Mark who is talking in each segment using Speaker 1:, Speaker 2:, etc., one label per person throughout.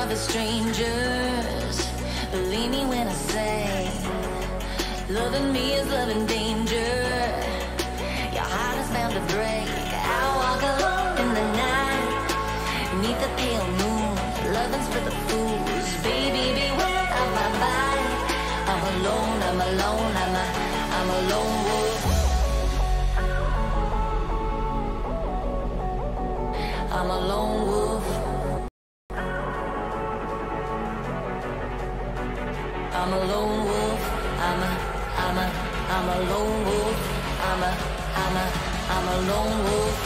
Speaker 1: The strangers, believe me when I say, loving me is loving danger. Your heart is bound to break. I walk alone in the night, beneath the pale moon, loving's for the fools. Baby, beware of my bite. I'm alone, I'm alone, I'm a lone wolf. I'm a lone wolf. I'm a lone wolf. I'm a lone wolf. I'm a lone wolf.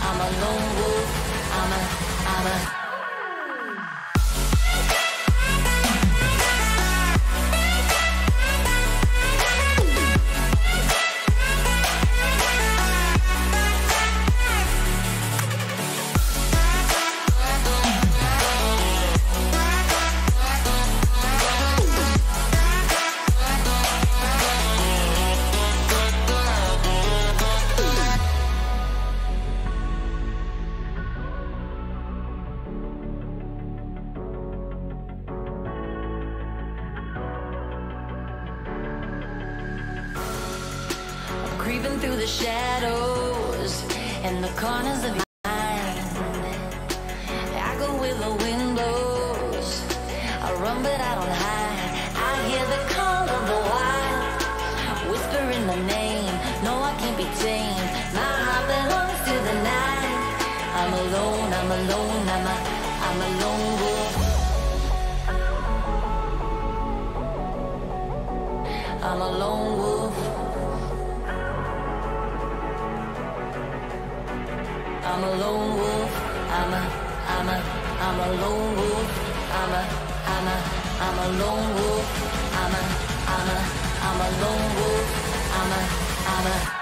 Speaker 1: I'm a lone wolf. I'm a creeping through the shadows and the corners of your mind. I go where the wind blows. I run but I don't hide. be tamed. My heart belongs to the night. I'm alone, I'm alone, I'm a lone wolf. I'm a lone wolf. I'm a lone wolf. I'm a lone wolf. I'm a lone wolf. I'm a lone wolf. I'm a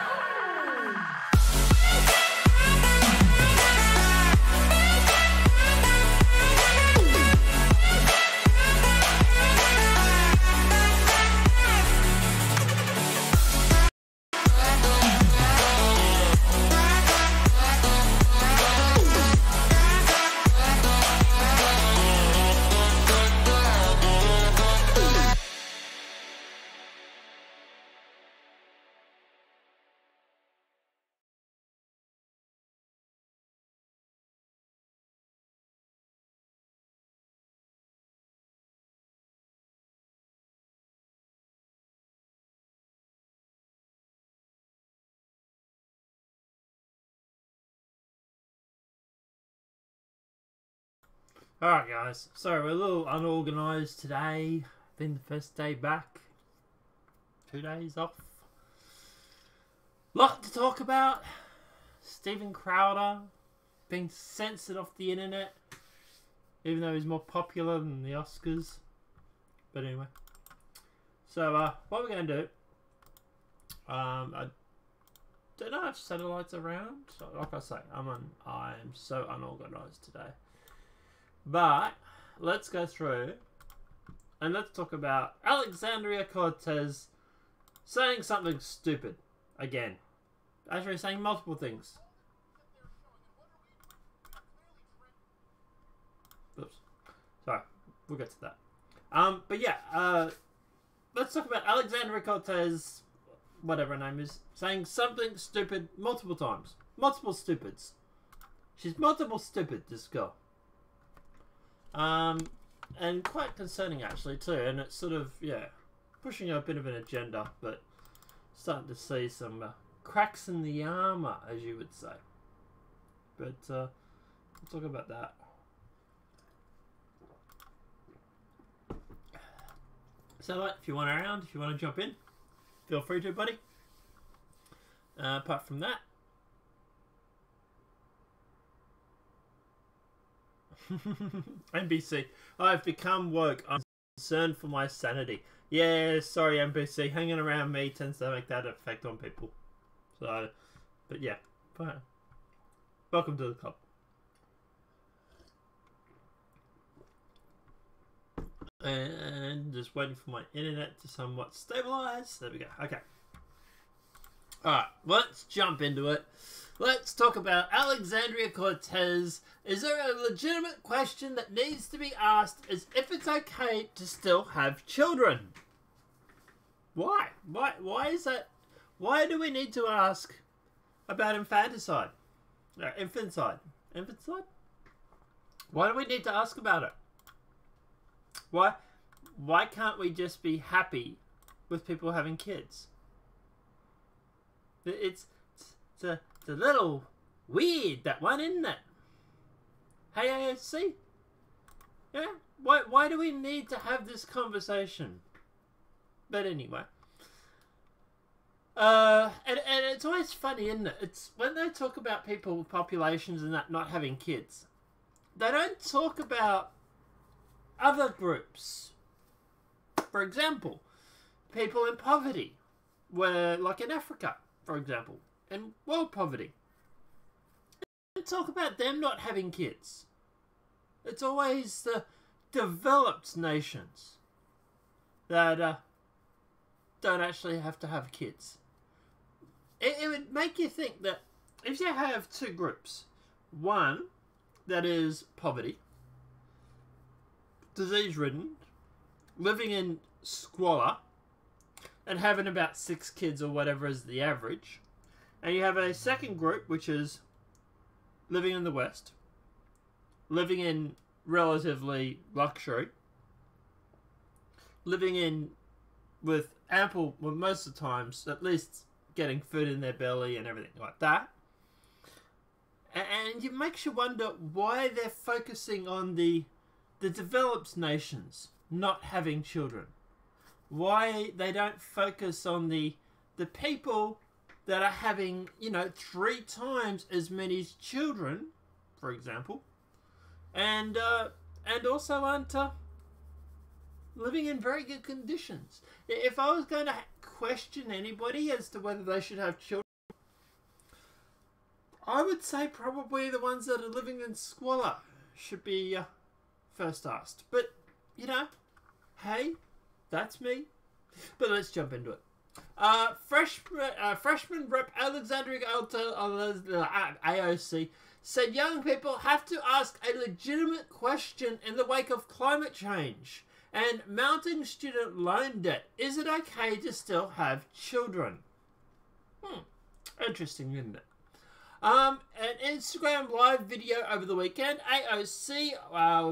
Speaker 2: Alright guys, so we're a little unorganised today. Been the first day back. 2 days off. Lot to talk about. Steven Crowder being censored off the internet, even though he's more popular than the Oscars. But anyway. So what we're going to do, I don't know if satellite's around. So, like I say, I'm so unorganised today. But let's go through and let's talk about Alexandria Cortez saying something stupid again. Actually, saying multiple things. Oops. Sorry, we'll get to that. But yeah, let's talk about Alexandria Cortez, whatever her name is, saying something stupid multiple times. Multiple stupids. She's multiple stupid, this girl. And quite concerning actually too, and it's sort of, yeah, pushing a bit of an agenda, but starting to see some cracks in the armour, as you would say. But we'll talk about that. So like, if you want around, if you want to jump in, feel free to, buddy. Apart from that, NBC, I've become woke. I'm concerned for my sanity. Yeah, sorry NBC, hanging around me tends to make that effect on people. So, but yeah, fine. Welcome to the club. And just waiting for my internet to somewhat stabilize. There we go. Okay. Alright, let's jump into it. Let's talk about Alexandria Cortez. Is there a legitimate question that needs to be asked as if it's okay to still have children? Why? Why is that? Why do we need to ask about infanticide? Infanticide? Infanticide? Why do we need to ask about it? Why can't we just be happy with people having kids? It's a little weird, that one, isn't it? Hey, AFC? Yeah? Why do we need to have this conversation? But anyway. And it's always funny, isn't it? It's when they talk about people with populations and that not having kids, they don't talk about other groups. For example, people in poverty, where, like in Africa, for example, and world poverty. They talk about them not having kids. It's always the developed nations that don't actually have to have kids. It would make you think that if you have two groups, one that is poverty, disease-ridden, living in squalor, and having about 6 kids or whatever is the average, and you have a second group which is living in the West, living in relatively luxury, living in with ample, well, most of the times, at least getting food in their belly and everything like that. And it makes you wonder why they're focusing on the developed nations not having children. Why they don't focus on the people that are having, 3 times as many children, for example, and also aren't living in very good conditions. If I was going to question anybody as to whether they should have children, I would say probably the ones that are living in squalor should be first asked. But, hey, that's me. But let's jump into it. Freshman Rep Alexandria AOC said young people have to ask a legitimate question in the wake of climate change and mounting student loan debt. Is it okay to still have children? Interesting, isn't it? An Instagram live video over the weekend, AOC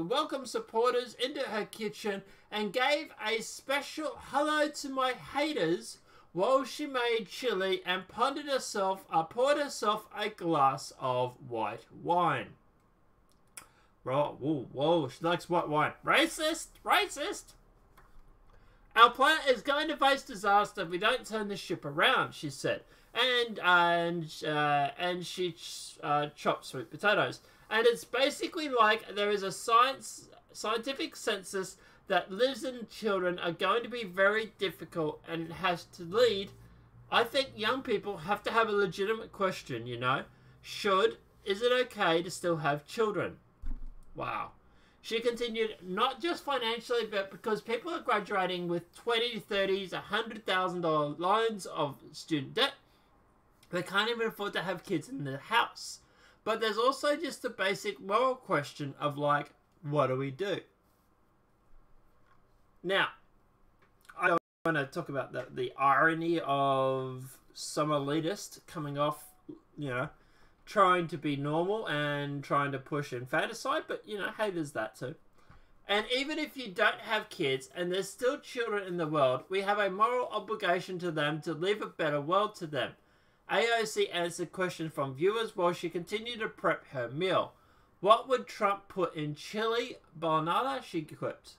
Speaker 2: welcomed supporters into her kitchen and gave a special hello to my haters while she made chili and poured herself a glass of white wine. Whoa, she likes white wine. Racist! Our planet is going to face disaster if we don't turn the ship around, she said. And she chopped sweet potatoes. And it's basically like there is a scientific census that lives in children are going to be very difficult and has to lead. I think young people have to have a legitimate question, is it okay to still have children? Wow. She continued, not just financially, but because people are graduating with 20s, 30s, $100,000 loans of student debt. They can't even afford to have kids in the house. But there's also just the basic moral question of what do we do? Now, I don't want to talk about the irony of some elitist coming off, trying to be normal and trying to push infanticide, but, hey, there's that too. And even if you don't have kids and there's still children in the world, we have a moral obligation to them to leave a better world to them. AOC answered questions from viewers while she continued to prep her meal. What would Trump put in chili? Bologna? She quipped.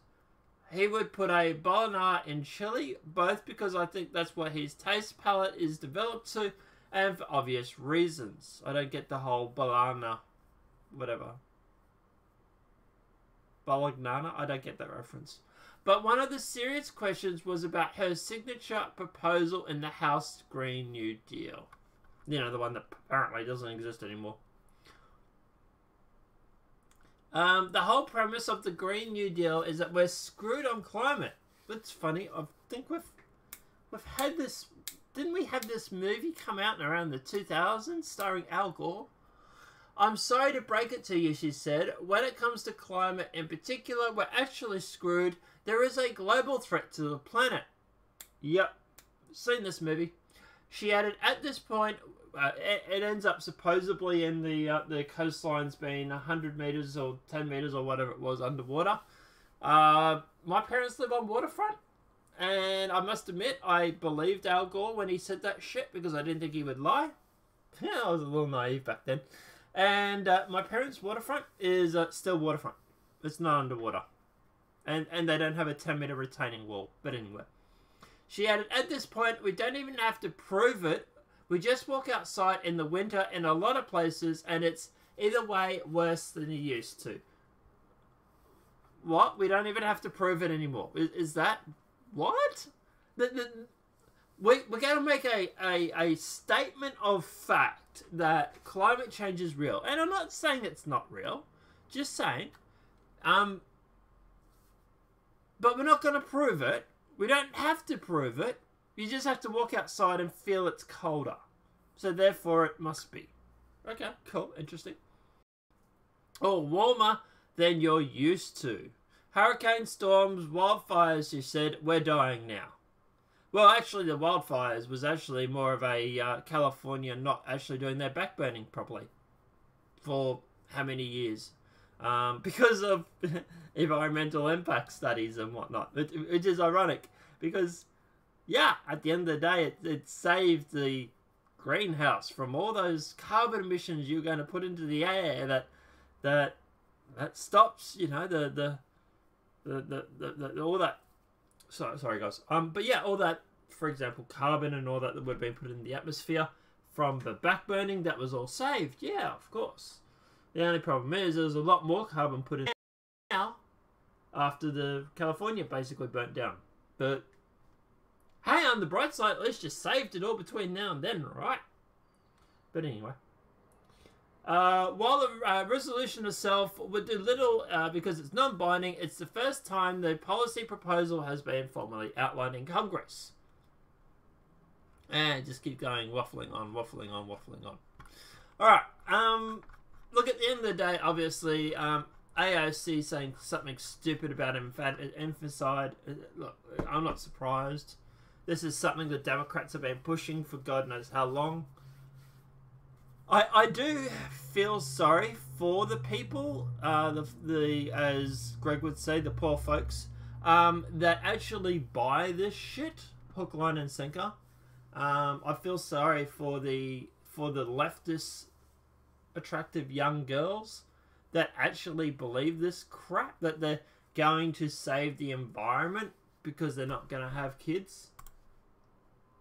Speaker 2: He would put a bologna in chili, both because I think that's what his taste palette is developed to, and for obvious reasons. I don't get the whole bologna, whatever. Bolognana? I don't get that reference. But one of the serious questions was about her signature proposal in the House Green New Deal. The one that apparently doesn't exist anymore. The whole premise of the Green New Deal is that we're screwed on climate. That's funny. I think we've had this... Didn't we have this movie come out in around the 2000s starring Al Gore? I'm sorry to break it to you, she said. When it comes to climate in particular, we're actually screwed. There is a global threat to the planet. Yep. Seen this movie. She added, at this point, it ends up supposedly in the coastlines being 100 meters or 10 meters or whatever it was underwater. My parents live on waterfront. And I must admit, I believed Al Gore when he said that shit because I didn't think he would lie. I was a little naive back then. And my parents' waterfront is still waterfront. It's not underwater. And they don't have a 10-meter retaining wall. But anyway. She added, at this point, we don't even have to prove it. We just walk outside in the winter in a lot of places, and it's either way worse than you used to. What? We don't even have to prove it anymore. Is that... What? We're going to make a statement of fact that climate change is real. And I'm not saying it's not real. Just saying. But we're not going to prove it. We don't have to prove it. You just have to walk outside and feel it's colder. So therefore it must be. Okay, cool. Interesting. Or warmer than you're used to. Hurricane storms, wildfires, she said, we're dying now. Well, actually, the wildfires was actually more of a California not actually doing their backburning properly. For how many years? Because of environmental impact studies and whatnot. Which is ironic, because yeah, at the end of the day, it saved the greenhouse from all those carbon emissions you're going to put into the air that stops, you know, the all that. Sorry guys. But yeah, all that, for example, carbon and all that would have been put in the atmosphere from the back burning, that was all saved. Yeah, of course. The only problem is there's a lot more carbon put in now after the California basically burnt down. But hey, on the bright side, at least you saved it all between now and then, right? But anyway. While the resolution itself would do little because it's non-binding, it's the first time the policy proposal has been formally outlined in Congress. And just keep going, waffling on. Alright, look, at the end of the day, obviously, AOC saying something stupid about infanticide. Look, I'm not surprised. This is something the Democrats have been pushing for God knows how long. I do feel sorry for the people, as Greg would say, the poor folks, that actually buy this shit, hook, line, and sinker. I feel sorry for the leftist, attractive young girls that actually believe this crap, that they're going to save the environment because they're not going to have kids.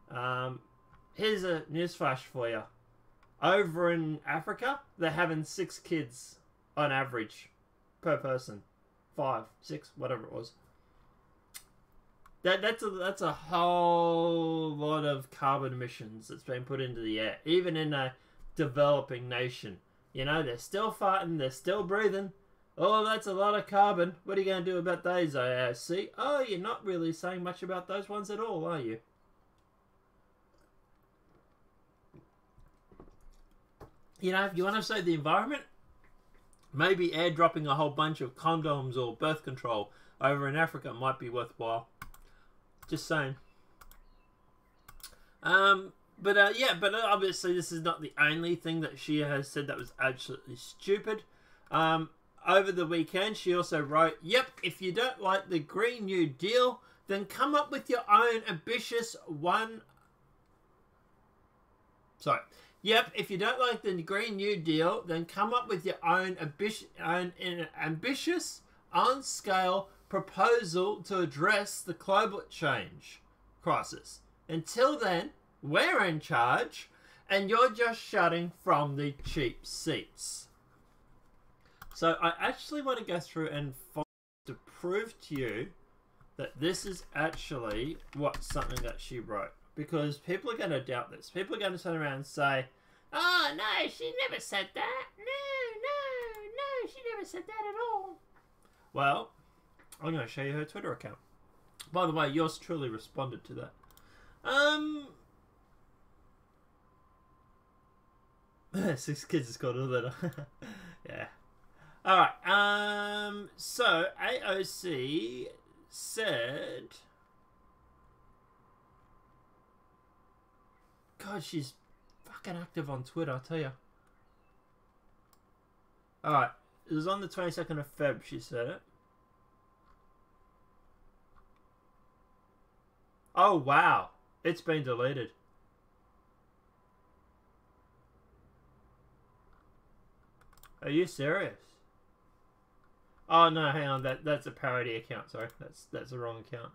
Speaker 2: Here's a newsflash for you. Over in Africa, they're having 6 kids on average per person. 5, 6, whatever it was. That's a whole lot of carbon emissions that's been put into the air, even in a developing nation. You know, they're still farting, they're still breathing. Oh, that's a lot of carbon. What are you going to do about those, AOC? Oh, you're not really saying much about those ones at all, are you? You know, if you want to save the environment, maybe airdropping a whole bunch of condoms or birth control over in Africa might be worthwhile. Just saying. But obviously this is not the only thing that she has said that was absolutely stupid. Over the weekend, she also wrote, "Yep, if you don't like the Green New Deal, then come up with your own ambitious one." Sorry. Yep, if you don't like the Green New Deal, then come up with your own ambitious, on-scale proposal to address the climate change crisis. Until then, we're in charge, and you're just shutting from the cheap seats. So I actually want to go through and to prove to you that this is actually something that she wrote. Because people are going to doubt this. People are going to turn around and say, "Oh, no, she never said that. No, she never said that at all." Well, I'm going to show you her Twitter account. By the way, yours truly responded to that. 6 kids is called a letter. Yeah. Alright, so AOC said... God, she's fucking active on Twitter, I'll tell you. Alright, it was on the 22nd of Feb, she said it. Oh, wow. It's been deleted. Are you serious? Oh, no, hang on. That's a parody account, sorry. That's the wrong account.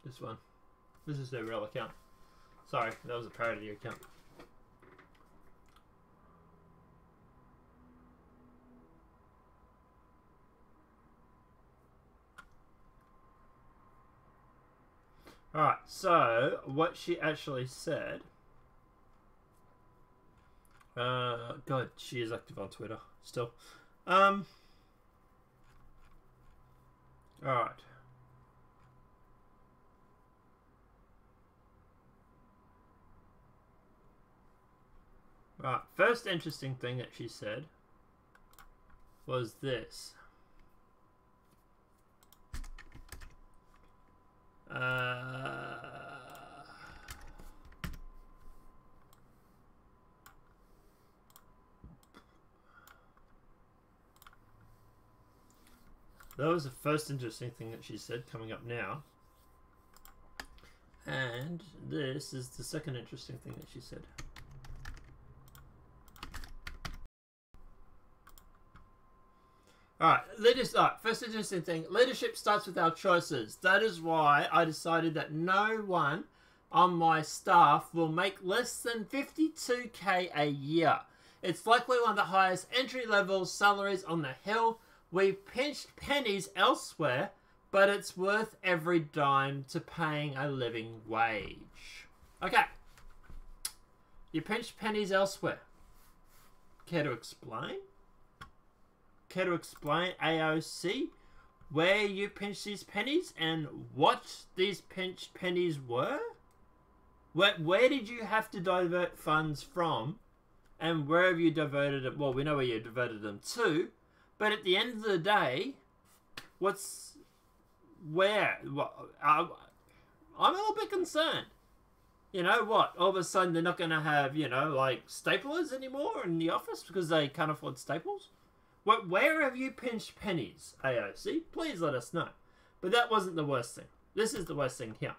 Speaker 2: This one. This is their real account. Sorry, that was a parody account. Alright, so what she actually said... God, she is active on Twitter still. Alright. Right, first interesting thing that she said was this. That was the first interesting thing that she said, coming up now. And this is the second interesting thing that she said. Alright, first interesting thing. Leadership starts with our choices. That is why I decided that no one on my staff will make less than $52K a year. It's likely one of the highest entry-level salaries on the Hill. We pinched pennies elsewhere, but it's worth every dime to paying a living wage. Okay. You pinched pennies elsewhere. Care to explain? Care to explain, AOC, where you pinched these pennies and what these pinched pennies were? Where did you have to divert funds from, and where have you diverted it? Well, we know where you diverted them to, but at the end of the day, where? I'm a little bit concerned. You know what? All of a sudden they're not going to have, you know, like staplers anymore in the office because they can't afford staples? Where have you pinched pennies, AOC? Please let us know. But that wasn't the worst thing. This is the worst thing here.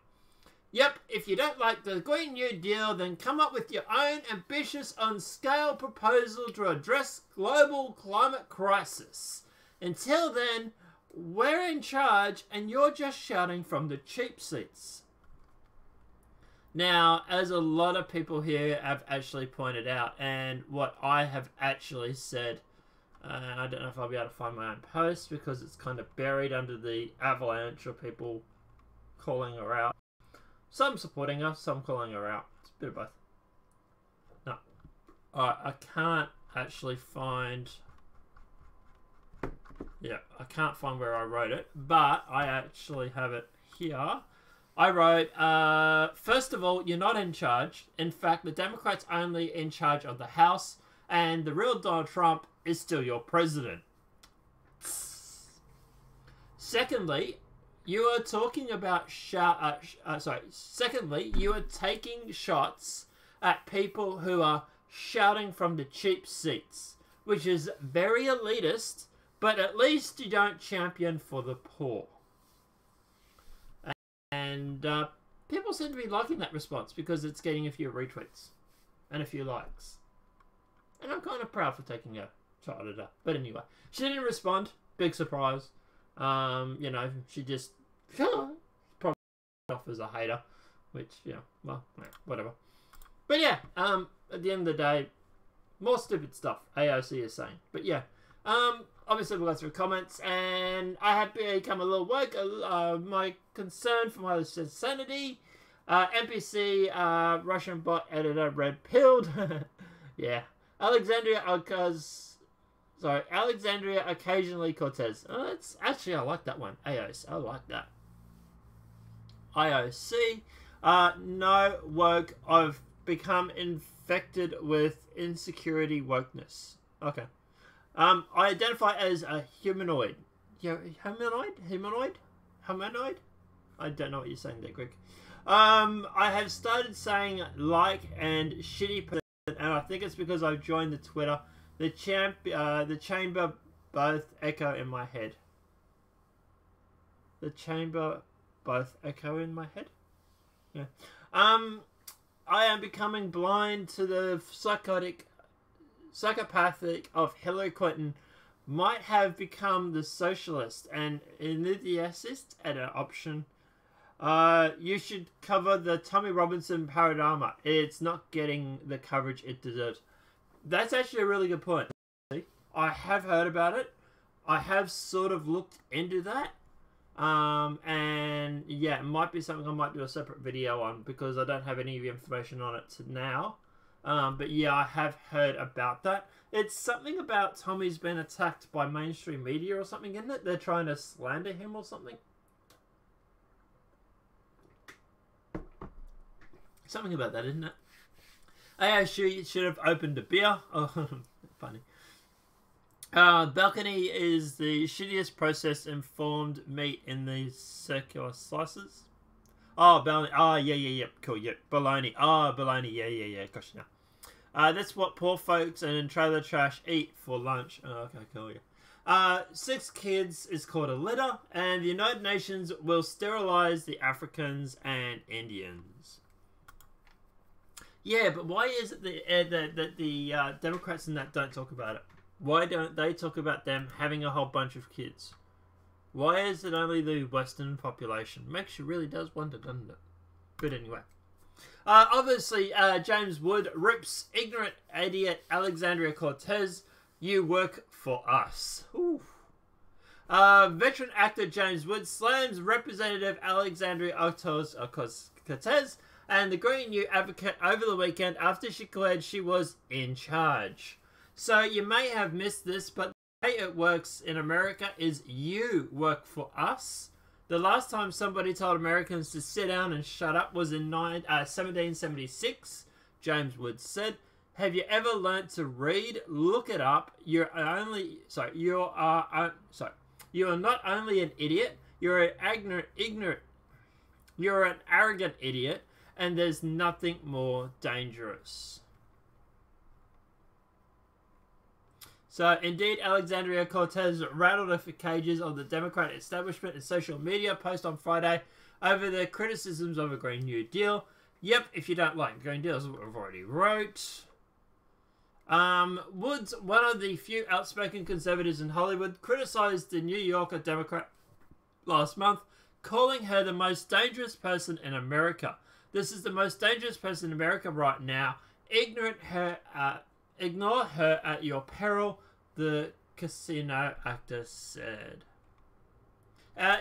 Speaker 2: Yep, if you don't like the Green New Deal, then come up with your own ambitious on-scale proposal to address global climate crisis. Until then, we're in charge and you're just shouting from the cheap seats. Now, as a lot of people here have actually pointed out, and what I have actually said, I don't know if I'll be able to find my own post because it's kind of buried under the avalanche of people calling her out. Some supporting her, some calling her out. It's a bit of both. No. I can't actually find... Yeah, I can't find where I wrote it, but I actually have it here. I wrote, first of all, you're not in charge. In fact, the Democrats only in charge of the House, and the real Donald Trump is still your president. Secondly, you are talking about secondly, you are taking shots at people who are shouting from the cheap seats, which is very elitist, but at least you don't champion for the poor. And people seem to be liking that response because it's getting a few retweets and a few likes. And I'm kind of proud for taking a shot at her. But anyway, she didn't respond. Big surprise. You know, she just probably off as a hater, which, yeah, well, whatever. But yeah, at the end of the day, more stupid stuff AOC is saying. But yeah, obviously we'll go through comments, and I have become a little woke. My concern for my sanity. NPC, Russian bot editor, red pilled. Yeah. Alexandria occasionally Cortez. Oh, that's actually, I like that one. AOC, I like that. IOC, no woke. I've become infected with insecurity wokeness. Okay. I identify as a humanoid. Humanoid? I don't know what you're saying there, Greg. I have started saying like and shitty person, and I think it's because I've joined the Twitter. The chamber both echo in my head. The chamber both echo in my head? Yeah. I am becoming blind to the psychopathic of Hillary Clinton. Might have become the socialist and enthusiast at an option. You should cover the Tommy Robinson panorama. It's not getting the coverage it deserves. That's actually a really good point. I have heard about it. I have sort of looked into that. And yeah, it might be something I might do a separate video on because I don't have any information on it now. But yeah, I have heard about that. It's something about Tommy's been attacked by mainstream media or something, isn't it? They're trying to slander him or something. Something about that, isn't it? I should have opened a beer. Oh, funny. Balcony is the shittiest processed informed meat in the circular slices. Oh, balcony. Oh, yeah. Cool, yeah. Bologna. Oh, bologna. Yeah. Gosh, no. That's what poor folks and in trailer trash eat for lunch. Oh, okay, cool, yeah. 6 kids is called a litter, and the United Nations will sterilize the Africans and Indians. Yeah, but why is it that the Democrats and that don't talk about it? Why don't they talk about them having a whole bunch of kids? Why is it only the Western population? Makes you really does wonder, doesn't it? But anyway. Obviously, James Wood rips ignorant idiot Alexandria Cortez. You work for us. Ooh. Veteran actor James Wood slams Representative Alexandria Ocasio-Cortez and the Green New Advocate over the weekend after she declared she was in charge. So you may have missed this, but the way it works in America is you work for us. The last time somebody told Americans to sit down and shut up was in 1776, James Wood said. Have you ever learnt to read? Look it up. You are not only an idiot, you're an arrogant idiot, and there's nothing more dangerous. So, indeed, Alexandria Cortez rattled off the cages of the Democrat establishment in social media post on Friday over their criticisms of a Green New Deal. Yep, if you don't like Green Deal, that's what we've already wrote. Woods, one of the few outspoken conservatives in Hollywood, criticized the New Yorker Democrat last month, calling her the most dangerous person in America. This is the most dangerous person in America right now. Ignore her at your peril, the casino actor said.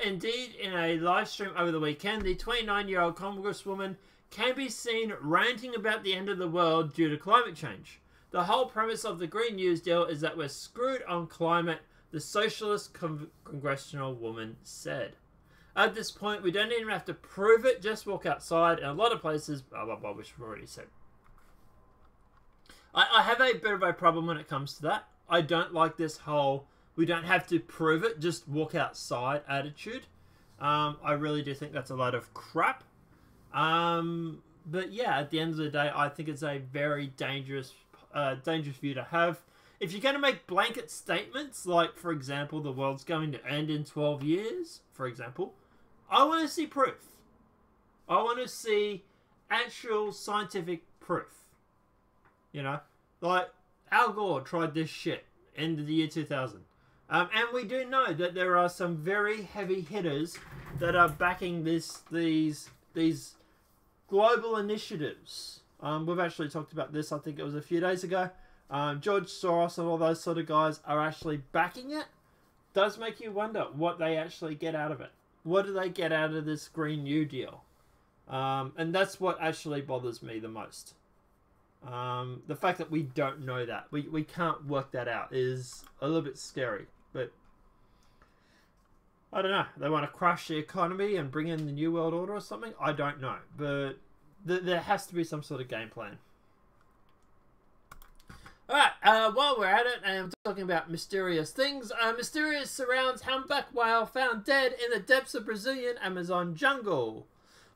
Speaker 2: Indeed, in a live stream over the weekend, the 29-year-old congresswoman can be seen ranting about the end of the world due to climate change. The whole premise of the Green New Deal is that we're screwed on climate, the socialist congressional woman said. At this point, we don't even have to prove it, just walk outside. In a lot of places, blah, blah, blah, which we've already said. I have a bit of a problem when it comes to that. I don't like this whole, we don't have to prove it, just walk outside attitude. I really do think that's a lot of crap. But yeah, at the end of the day, I think it's a very dangerous view to have. If you're going to make blanket statements, like, for example, the world's going to end in 12 years, for example, I want to see proof. I want to see actual scientific proof. You know, like Al Gore tried this shit in the year 2000. And we do know that there are some very heavy hitters that are backing these global initiatives. We've actually talked about this, I think it was a few days ago. George Soros and all those sort of guys are actually backing it. Does make you wonder what they actually get out of it. What do they get out of this Green New Deal? And that's what actually bothers me the most. The fact that we don't know that. We can't work that out is a little bit scary. But I don't know. They want to crush the economy and bring in the New World Order or something? I don't know. But there has to be some sort of game plan. Alright, while we're at it, and I'm talking about mysterious things, mysterious surrounds humpback whale found dead in the depths of Brazilian Amazon jungle.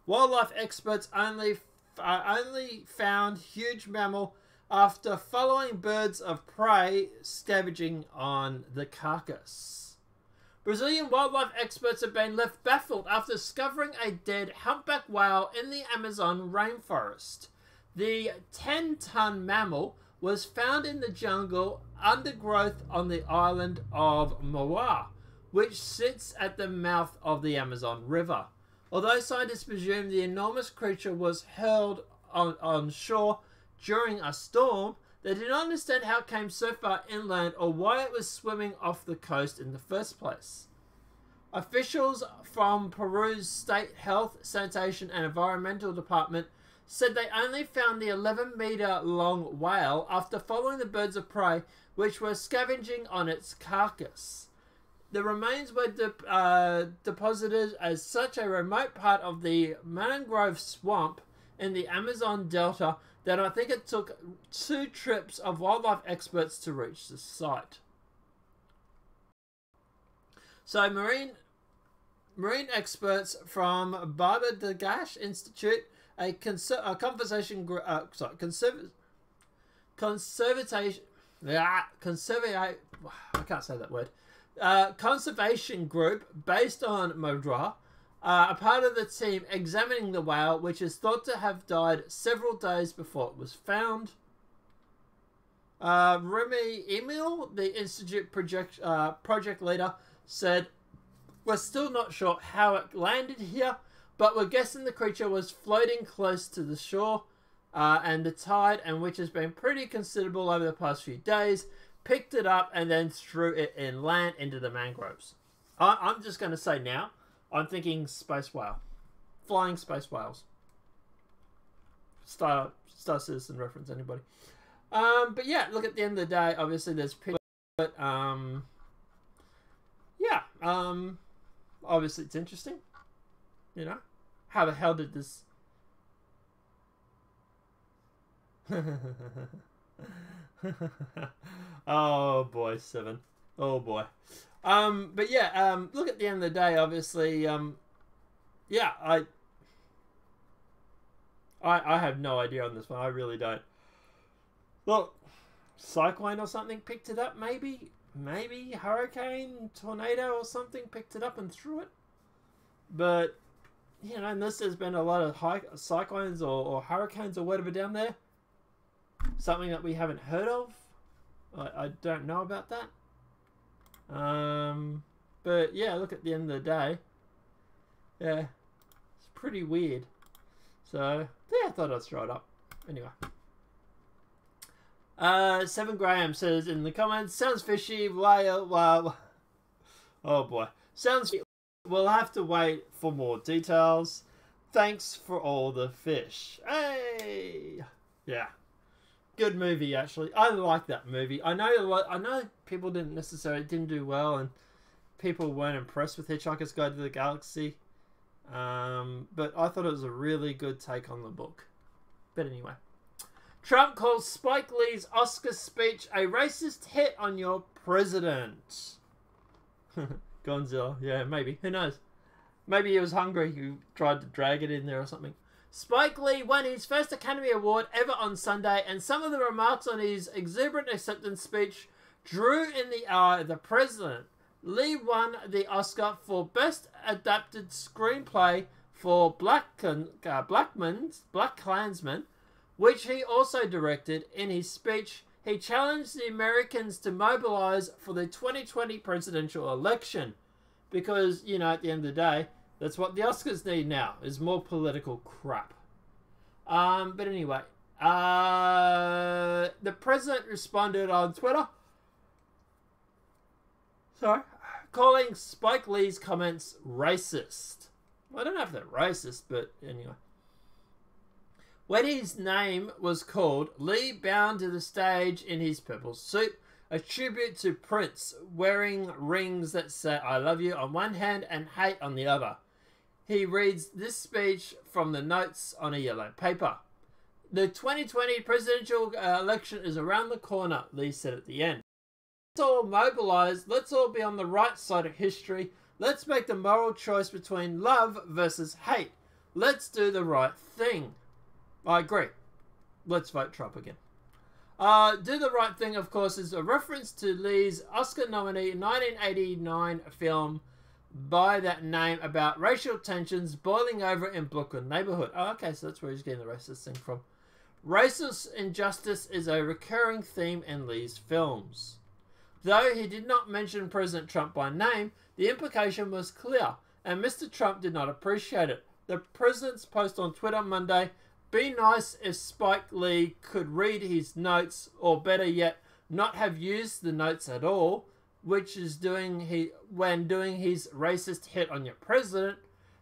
Speaker 2: Wildlife experts only found huge mammal after following birds of prey scavenging on the carcass. Brazilian wildlife experts have been left baffled after discovering a dead humpback whale in the Amazon rainforest. The 10-ton mammal was found in the jungle undergrowth on the island of Mauá, which sits at the mouth of the Amazon River. Although scientists presume the enormous creature was hurled on shore during a storm, they did not understand how it came so far inland or why it was swimming off the coast in the first place. Officials from Peru's State Health, Sanitation and Environmental Department said they only found the 11-meter-long whale after following the birds of prey which were scavenging on its carcass. The remains were deposited as such a remote part of the mangrove swamp in the Amazon Delta that I think it took 2 trips of wildlife experts to reach the site. So marine experts from Barbara Dagash Institute, a conservation group, conservation, I can't say that word. conservation group based on Madra, a part of the team examining the whale, which is thought to have died several days before it was found. Remy Emil, the Institute project leader, said, "We're still not sure how it landed here, but we're guessing the creature was floating close to the shore and the tide, and which has been pretty considerable over the past few days, picked it up and then threw it inland into the mangroves." I'm just going to say now, I'm thinking space whale. Flying space whales. Star Citizen reference, anybody? But yeah, look, at the end of the day, obviously there's people, but yeah, obviously it's interesting, you know, how the hell did this oh boy, 7, oh boy. But yeah, look, at the end of the day, obviously, yeah, I have no idea on this one. I really don't. Look, cyclone or something picked it up, maybe hurricane, tornado or something picked it up and threw it. But, you know, unless there's been a lot of cyclones or hurricanes or whatever down there, something that we haven't heard of, I don't know about that. But yeah, look, at the end of the day, yeah, it's pretty weird. So yeah, I thought I'd throw it up. Anyway. 7 Graham says in the comments, "Sounds fishy, wow. Oh boy. Sounds fishy. We'll have to wait for more details. Thanks for all the fish." Hey! Yeah. Good movie, actually. I like that movie. I know people didn't do well, and people weren't impressed with Hitchhiker's Guide to the Galaxy. But I thought it was a really good take on the book. But anyway. Trump calls Spike Lee's Oscar speech a racist hit on your president. Gonzalo, yeah, maybe. Who knows? Maybe he was hungry. He tried to drag it in there or something. Spike Lee won his first Academy Award ever on Sunday, and some of the remarks on his exuberant acceptance speech drew in the eye of the president. Lee won the Oscar for Best Adapted Screenplay for BlacKkKlansman, which he also directed. In his speech, he challenged the Americans to mobilize for the 2020 presidential election. Because, you know, at the end of the day, that's what the Oscars need now, is more political crap. But anyway, the president responded on Twitter, calling Spike Lee's comments racist. Well, I don't know if they're racist, but anyway. When his name was called, Lee bowed to the stage in his purple suit, a tribute to Prince, wearing rings that say "I love you" on one hand and "hate" on the other. He reads this speech from the notes on a yellow paper. "The 2020 presidential election is around the corner," Lee said at the end. "Let's all mobilize. Let's all be on the right side of history. Let's make the moral choice between love versus hate. Let's do the right thing." I agree. Let's vote Trump again. Do the Right Thing, of course, is a reference to Lee's Oscar nominee 1989 film by that name about racial tensions boiling over in Brooklyn neighborhood. Oh, okay, so that's where he's getting the racist thing from. Racist injustice is a recurring theme in Lee's films. Though he did not mention President Trump by name, the implication was clear, and Mr. Trump did not appreciate it. The president's post on Twitter Monday, "Be nice if Spike Lee could read his notes, or better yet, not have used the notes at all," which is when doing his racist hit on your president,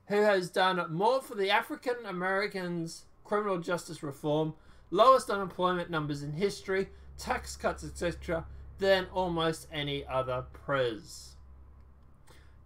Speaker 2: who has done more for the African Americans' criminal justice reform, lowest unemployment numbers in history, tax cuts, etc., than almost any other prez.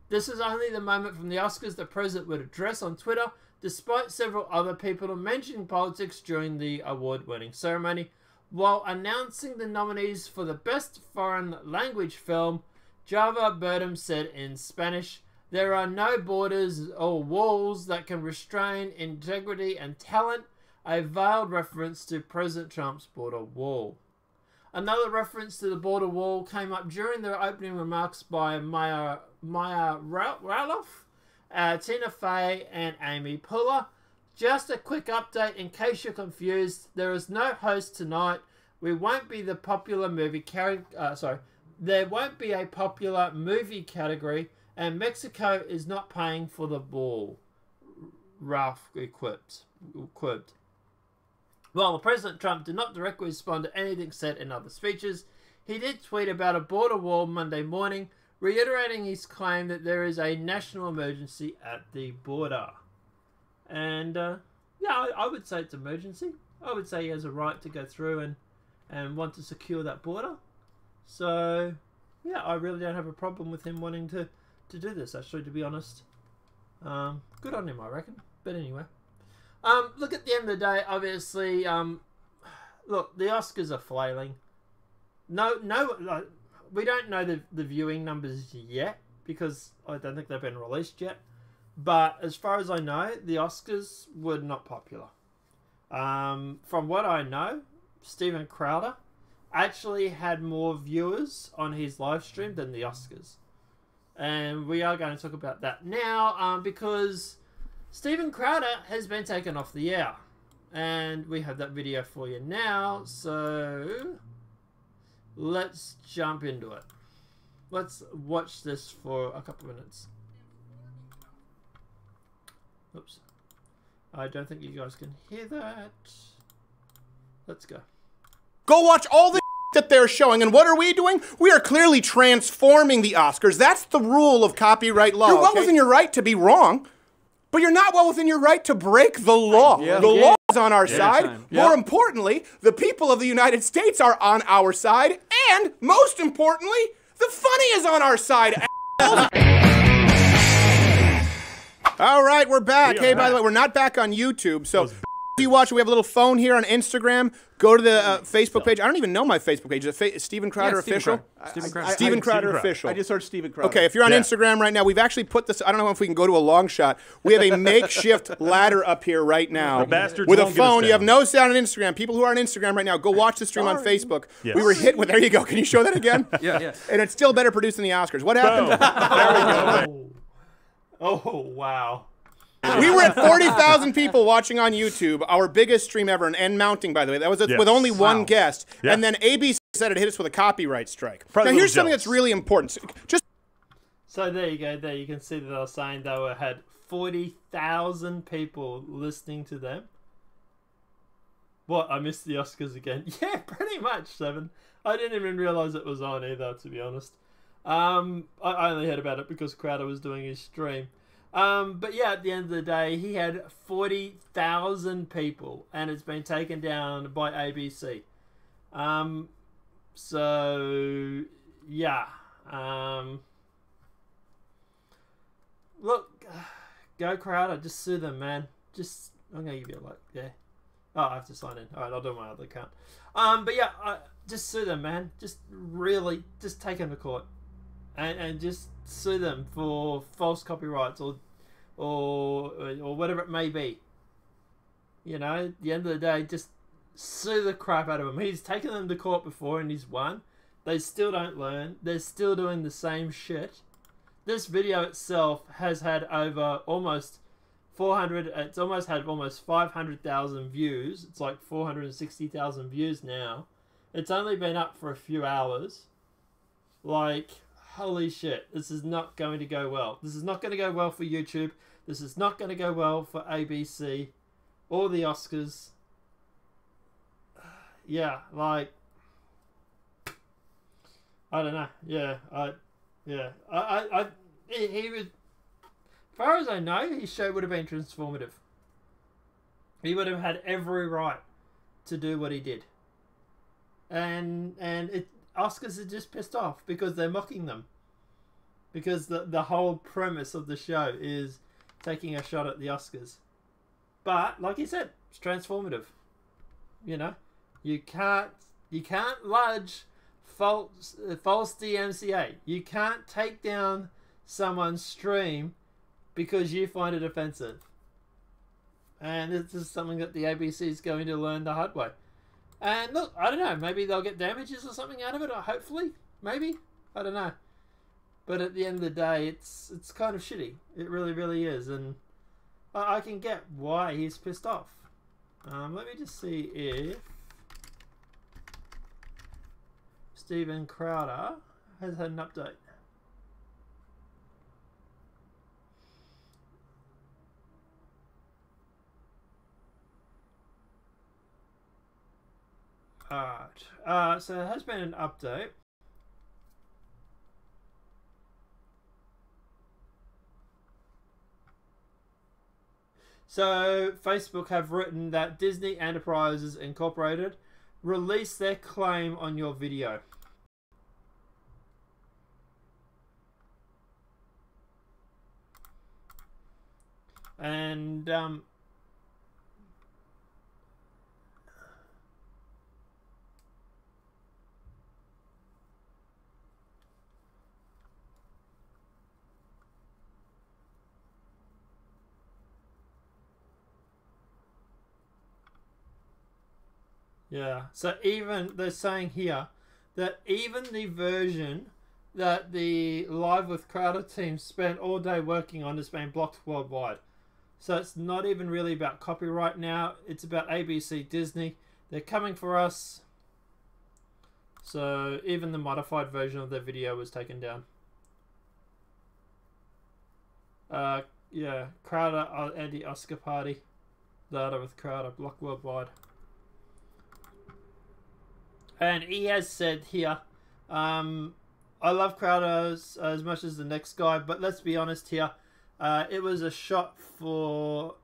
Speaker 2: This is only the moment from the Oscars the president would address on Twitter, despite several other people mentioning politics during the award-winning ceremony. While announcing the nominees for the Best Foreign Language Film, Java Burdem said in Spanish, "There are no borders or walls that can restrain integrity and talent," a veiled reference to President Trump's border wall. Another reference to the border wall came up during the opening remarks by Maya Raloff, Tina Fey, and Amy Poehler. Just a quick update in case you're confused. There is no host tonight. We won't be the popular movie there won't be a popular movie category, and Mexico is not paying for the ball. Ralph quipped. While President Trump did not directly respond to anything said in other speeches, he did tweet about a border wall Monday morning, reiterating his claim that there is a national emergency at the border. And, yeah, I would say it's emergency. I would say he has a right to go through and want to secure that border. So, yeah, I really don't have a problem with him wanting to do this, actually, to be honest. Good on him, I reckon. But anyway. Look, at the end of the day, obviously, look, the Oscars are flailing. We don't know the viewing numbers yet, because I don't think they've been released yet. But as far as I know, the Oscars were not popular. From what I know, Steven Crowder actually had more viewers on his live stream than the Oscars. And we are going to talk about that now, because Steven Crowder has been taken off the air. And we have that video for you now, so let's jump into it. Let's watch this for a couple of minutes. Oops. I don't think you guys can hear that. Let's go.
Speaker 3: Go watch all the that they're showing, and what are we doing? We are clearly transforming the Oscars. That's the rule of copyright law. You're well within your right to be wrong, but you're not well within your right to break the law. The law is on our side. More importantly, the people of the United States are on our side, and most importantly, the funny is on our side. All right, we're back. Hey, by the way, we're not back on YouTube, so if you watch, we have a little phone here on Instagram. Go to the Facebook page. I don't even know my Facebook page. Is it Steven Crowder Official? Steven Crowder Official.
Speaker 4: I just searched Steven Crowder.
Speaker 3: Okay, if you're on Instagram right now, we've actually put this, I don't know if we can go to a long shot. We have a makeshift ladder up here right now.
Speaker 4: The bastards
Speaker 3: with a
Speaker 4: won't get us
Speaker 3: phone.
Speaker 4: down.
Speaker 3: You have no sound on Instagram. People who are on Instagram right now, go watch the stream on Facebook.
Speaker 4: Yes.
Speaker 3: We were hit with, there you go. Can you show that again?
Speaker 4: Yeah.
Speaker 3: And it's still better produced than the Oscars. What happened?
Speaker 4: There we go.
Speaker 2: Oh, wow.
Speaker 3: We were at 40,000 people watching on YouTube, our biggest stream ever, and mounting, by the way. That was with only one guest.
Speaker 4: Yeah.
Speaker 3: And then ABC said it hit us with a copyright strike.
Speaker 4: Probably
Speaker 3: now,
Speaker 4: a
Speaker 3: here's
Speaker 4: little
Speaker 3: something that's really important.
Speaker 2: So there you go. There you can see that I was saying they had 40,000 people listening to them. What? I missed the Oscars again. Yeah, pretty much, Seven. I didn't even realize it was on either, to be honest. I only heard about it because Crowder was doing his stream. But yeah, at the end of the day, he had 40,000 people, and it's been taken down by ABC. So yeah. Look, go Crowder, just sue them, man. I'm gonna give you a like, yeah. Oh, I have to sign in. All right, I'll do my other account. But yeah, just sue them, man. Just take them to court, and just sue them for false copyrights or whatever it may be. You know, at the end of the day, just sue the crap out of him. He's taken them to court before and he's won. They still don't learn. They're still doing the same shit. This video itself has had over almost 400. It's almost had almost 500,000 views. It's like 460,000 views now. It's only been up for a few hours. Like, holy shit, this is not going to go well. This is not going to go well for YouTube. This is not going to go well for ABC or the Oscars. Yeah, like, I don't know. Yeah, he was, as far as I know, his show would have been transformative. He would have had every right to do what he did. And Oscars are just pissed off because they're mocking them. Because the whole premise of the show is taking a shot at the Oscars. But, like you said, it's transformative. You know? You can't lodge false DMCA. You can't take down someone's stream because you find it offensive. And this is something that the ABC is going to learn the hard way. And look, I don't know, maybe they'll get damages or something out of it, or hopefully, maybe, I don't know. But at the end of the day, it's kind of shitty. It really, really is, and I can get why he's pissed off. Let me just see if Steven Crowder has had an update. Alright, so there has been an update. So, Facebook have written that Disney Enterprises Incorporated released their claim on your video. And, yeah, so even they're saying here that even the version that the Live with Crowder team spent all day working on has been blocked worldwide. So it's not even really about copyright now. It's about ABC Disney. They're coming for us. So even the modified version of their video was taken down. Yeah, Crowder anti-Oscar party. Louder with Crowder, blocked worldwide. And he has said here, I love Crowder as much as the next guy, but let's be honest here. It was a shot for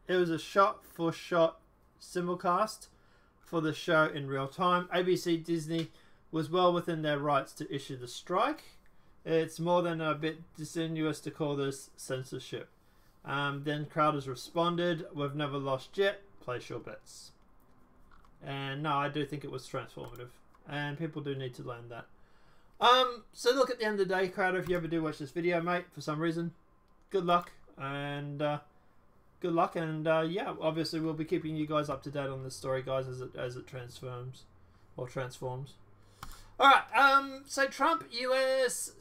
Speaker 2: shot simulcast for the show in real time. ABC Disney was well within their rights to issue the strike. It's more than a bit disingenuous to call this censorship. Then Crowder's responded, "We've never lost yet. Place your bets." And no, I do think it was transformative, and people do need to learn that. So look, at the end of the day, Crowder, if you ever do watch this video, mate, for some reason, good luck, and yeah, obviously we'll be keeping you guys up to date on this story, guys, as it transforms. All right, so Trump, US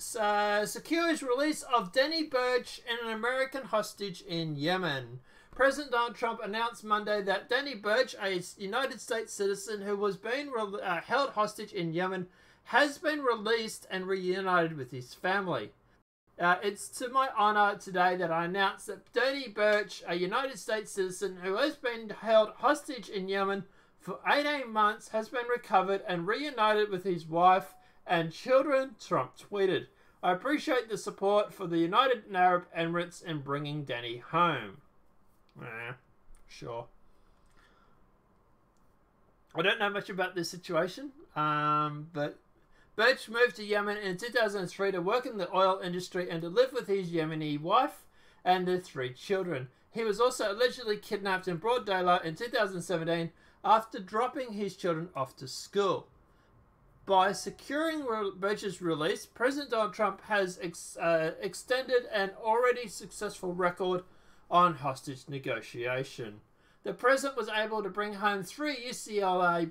Speaker 2: secures release of Denny Birch and an American hostage in Yemen. President Donald Trump announced Monday that Denny Birch, a United States citizen who was being held hostage in Yemen, has been released and reunited with his family. It's to my honor today that I announce that Denny Birch, a United States citizen who has been held hostage in Yemen for 18 months, has been recovered and reunited with his wife and children, Trump tweeted. I appreciate the support for the United Arab Emirates in bringing Denny home. Sure. I don't know much about this situation, but Birch moved to Yemen in 2003 to work in the oil industry and to live with his Yemeni wife and their 3 children. He was also allegedly kidnapped in broad daylight in 2017 after dropping his children off to school. By securing Birch's release, President Donald Trump has extended an already successful record on hostage negotiation. The president was able to bring home 3 UCLA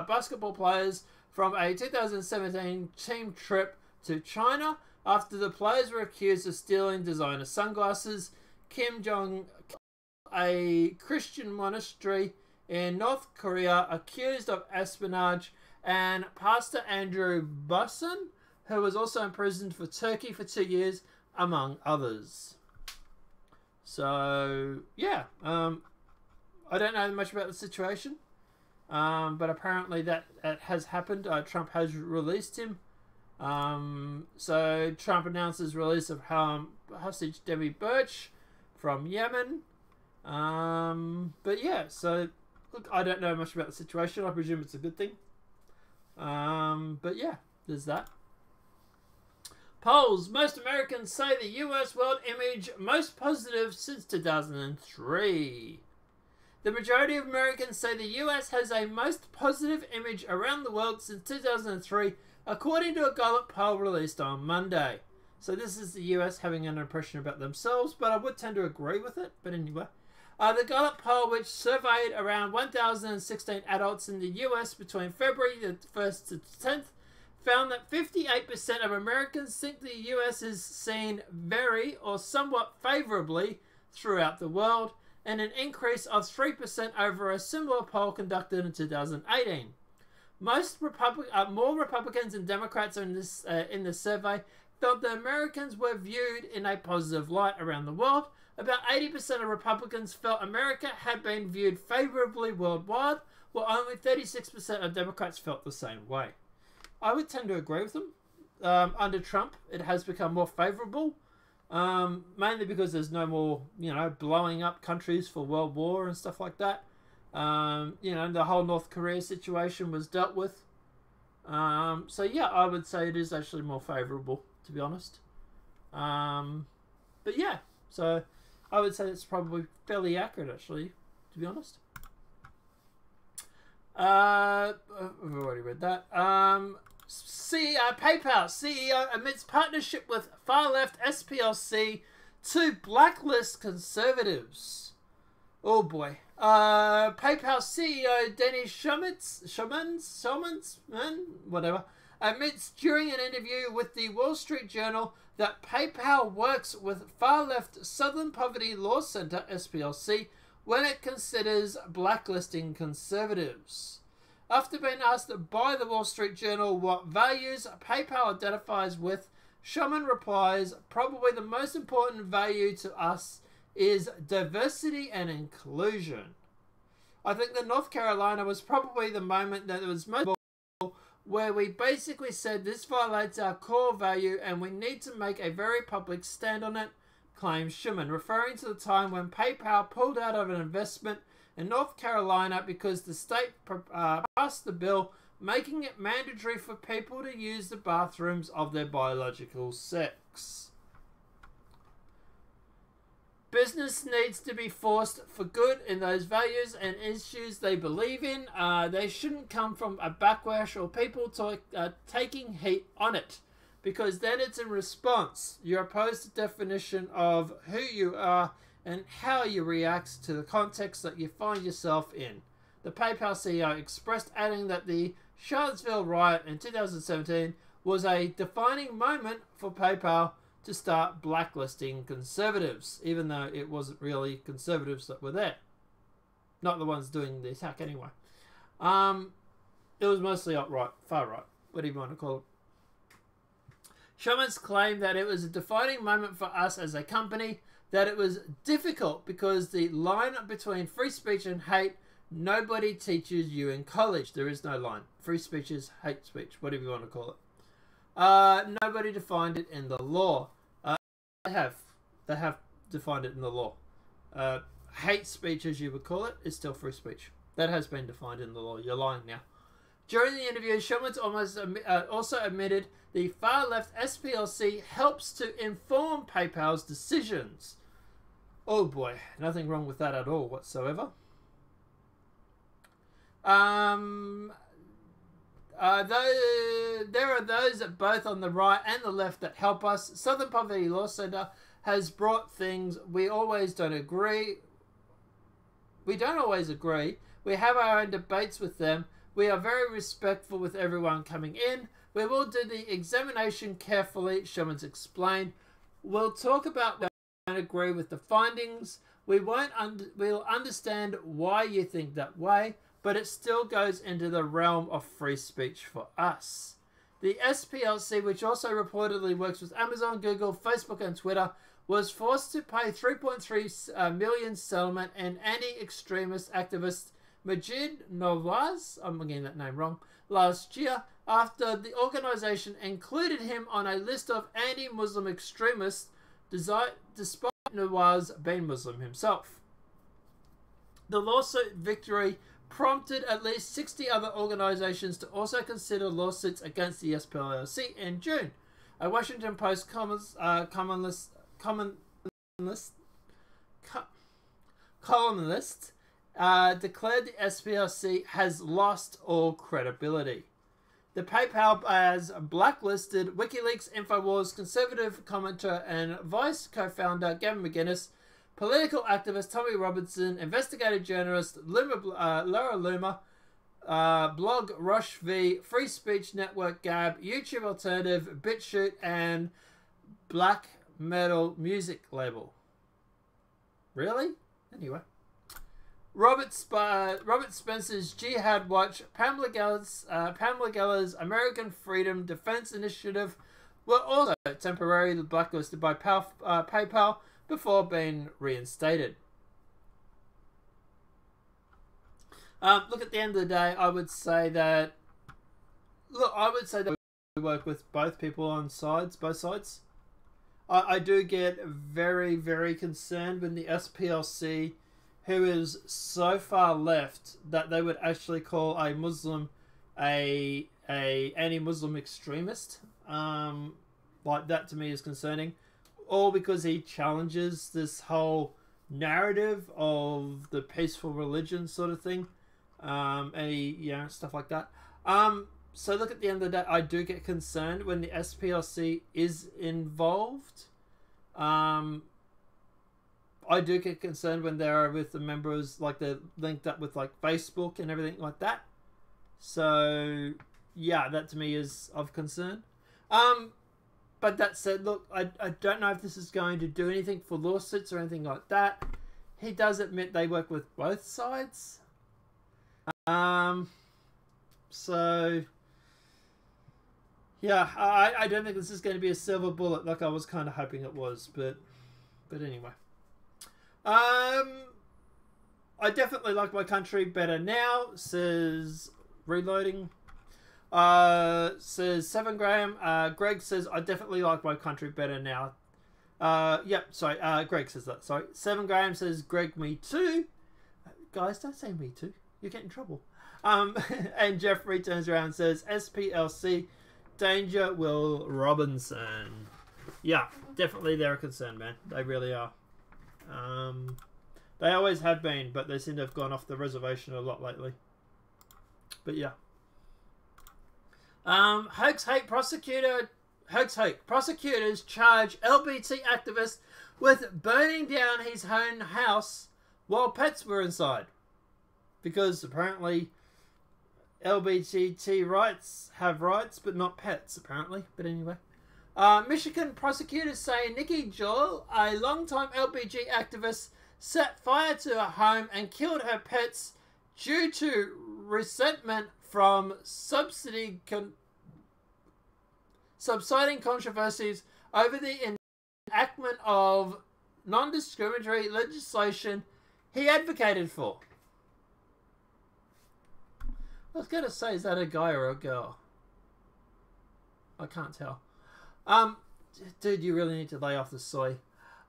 Speaker 2: basketball players from a 2017 team trip to China after the players were accused of stealing designer sunglasses. Kim Jong, a Christian monastery in North Korea, accused of espionage, and Pastor Andrew Busson, who was also imprisoned for Turkey for 2 years, among others. So, yeah, I don't know much about the situation, but apparently that has happened. Trump has released him. So Trump announces release of hostage Denny Birch from Yemen. But yeah, so look, I don't know much about the situation. I presume it's a good thing. But yeah, there's that. Polls. Most Americans say the US world image most positive since 2003. The majority of Americans say the US has a most positive image around the world since 2003, according to a Gallup poll released on Monday. So this is the US having an impression about themselves, but I would tend to agree with it. But anyway. The Gallup poll, which surveyed around 1,016 adults in the US between February the 1st to 10th, found that 58% of Americans think the US is seen very or somewhat favorably throughout the world, and an increase of 3% over a similar poll conducted in 2018. More Republicans and Democrats in the survey felt that Americans were viewed in a positive light around the world. About 80% of Republicans felt America had been viewed favorably worldwide, while only 36% of Democrats felt the same way. I would tend to agree with them. Under Trump, it has become more favorable, mainly because there's no more, blowing up countries for World War and stuff like that. The whole North Korea situation was dealt with. So yeah, I would say it is actually more favorable, to be honest. But yeah, so I would say it's probably fairly accurate, actually, to be honest. I've already read that. PayPal CEO admits partnership with far-left SPLC to blacklist conservatives. Oh boy. PayPal CEO Dennis Schumans, whatever, admits during an interview with the Wall Street Journal that PayPal works with far-left Southern Poverty Law Center, SPLC, when it considers blacklisting conservatives. After being asked by the Wall Street Journal what values PayPal identifies with, Schumann replies, "Probably the most important value to us is diversity and inclusion." I think that North Carolina was probably the moment that it was most where we basically said this violates our core value and we need to make a very public stand on it, claims Schumann, referring to the time when PayPal pulled out of an investment in North Carolina because the state passed the bill making it mandatory for people to use the bathrooms of their biological sex. Business needs to be forced for good in those values and issues they believe in. They shouldn't come from a backlash or people taking heat on it, because then it's in response. You're opposed to definition of who you are and how you react to the context that you find yourself in. The PayPal CEO expressed, adding that the Charlottesville riot in 2017 was a defining moment for PayPal to start blacklisting conservatives, even though it wasn't really conservatives that were there. Not the ones doing the attack anyway. It was mostly alt-right, far-right, whatever you want to call it. Schumann's claimed that it was a defining moment for us as a company, that it was difficult because the line between free speech and hate, nobody teaches you in college. There is no line. Free speech is hate speech, whatever you want to call it. Nobody defined it in the law. They have defined it in the law. Hate speech, as you would call it, is still free speech. That has been defined in the law. You're lying now. During the interview, Schumann's also admitted the far-left SPLC helps to inform PayPal's decisions. Oh boy, nothing wrong with that at all whatsoever. There are those both on the right and the left that help us. Southern Poverty Law Center has brought things we always don't agree. We don't always agree. We have our own debates with them. We are very respectful with everyone coming in. We will do the examination carefully, Schumann's explained. We'll talk about why we don't agree with the findings. We'll understand why you think that way, but it still goes into the realm of free speech for us. The SPLC, which also reportedly works with Amazon, Google, Facebook and Twitter, was forced to pay $3.3 million settlement and anti-extremist activist Majid Nawaz, I'm getting that name wrong, last year after the organization included him on a list of anti-Muslim extremists despite Nawaz being Muslim himself. The lawsuit victory prompted at least 60 other organizations to also consider lawsuits against the SPLC in June. A Washington Post columnist declared the SPLC has lost all credibility. The PayPal has blacklisted WikiLeaks, InfoWars, conservative commentator and Vice co-founder Gavin McInnes political activist Tommy Robinson, investigative journalist Laura Loomer, blog Rush V, Free Speech Network Gab, YouTube Alternative, Chute, and Black Metal Music Label. Really? Anyway. Robert Spencer's Jihad Watch, Pamela Geller's American Freedom Defense Initiative were also temporarily blacklisted by PayPal before being reinstated. Look, at the end of the day, I would say that we work with both people on both sides. I do get very, very concerned when the SPLC, who is so far left that they would actually call a Muslim a anti-Muslim extremist. Like, that to me is concerning. All because he challenges this whole narrative of the peaceful religion sort of thing. And he, stuff like that. So look, at the end of the day, I do get concerned when the SPLC is involved. I do get concerned when they are with the members, like they're linked up with like Facebook and everything like that. So yeah, that to me is of concern. But that said, look, I don't know if this is going to do anything for lawsuits or anything like that. He does admit they work with both sides. So yeah, I don't think this is going to be a silver bullet like I was kind of hoping it was, but anyway. I definitely like my country better now, says Reloading. Says 7 Graham. Greg says, I definitely like my country better now. Greg says that. Sorry. 7 Graham says, Greg, me too. Guys, don't say me too. You get in trouble. And Jeffrey turns around and says, SPLC, danger, Will Robinson. Yeah, definitely they're a concern, man. They really are. They always have been, but they seem to have gone off the reservation a lot lately. But yeah. Hoax hate prosecutors charge LBT activist with burning down his own house while pets were inside. Because apparently LGBT rights have rights, but not pets, apparently. But anyway. Michigan prosecutors say Nikki Joel, a longtime LBG activist, set fire to her home and killed her pets due to resentment from subsiding controversies over the enactment of non-discriminatory legislation he advocated for. I was going to say, is that a guy or a girl? I can't tell. Dude, you really need to lay off the soy.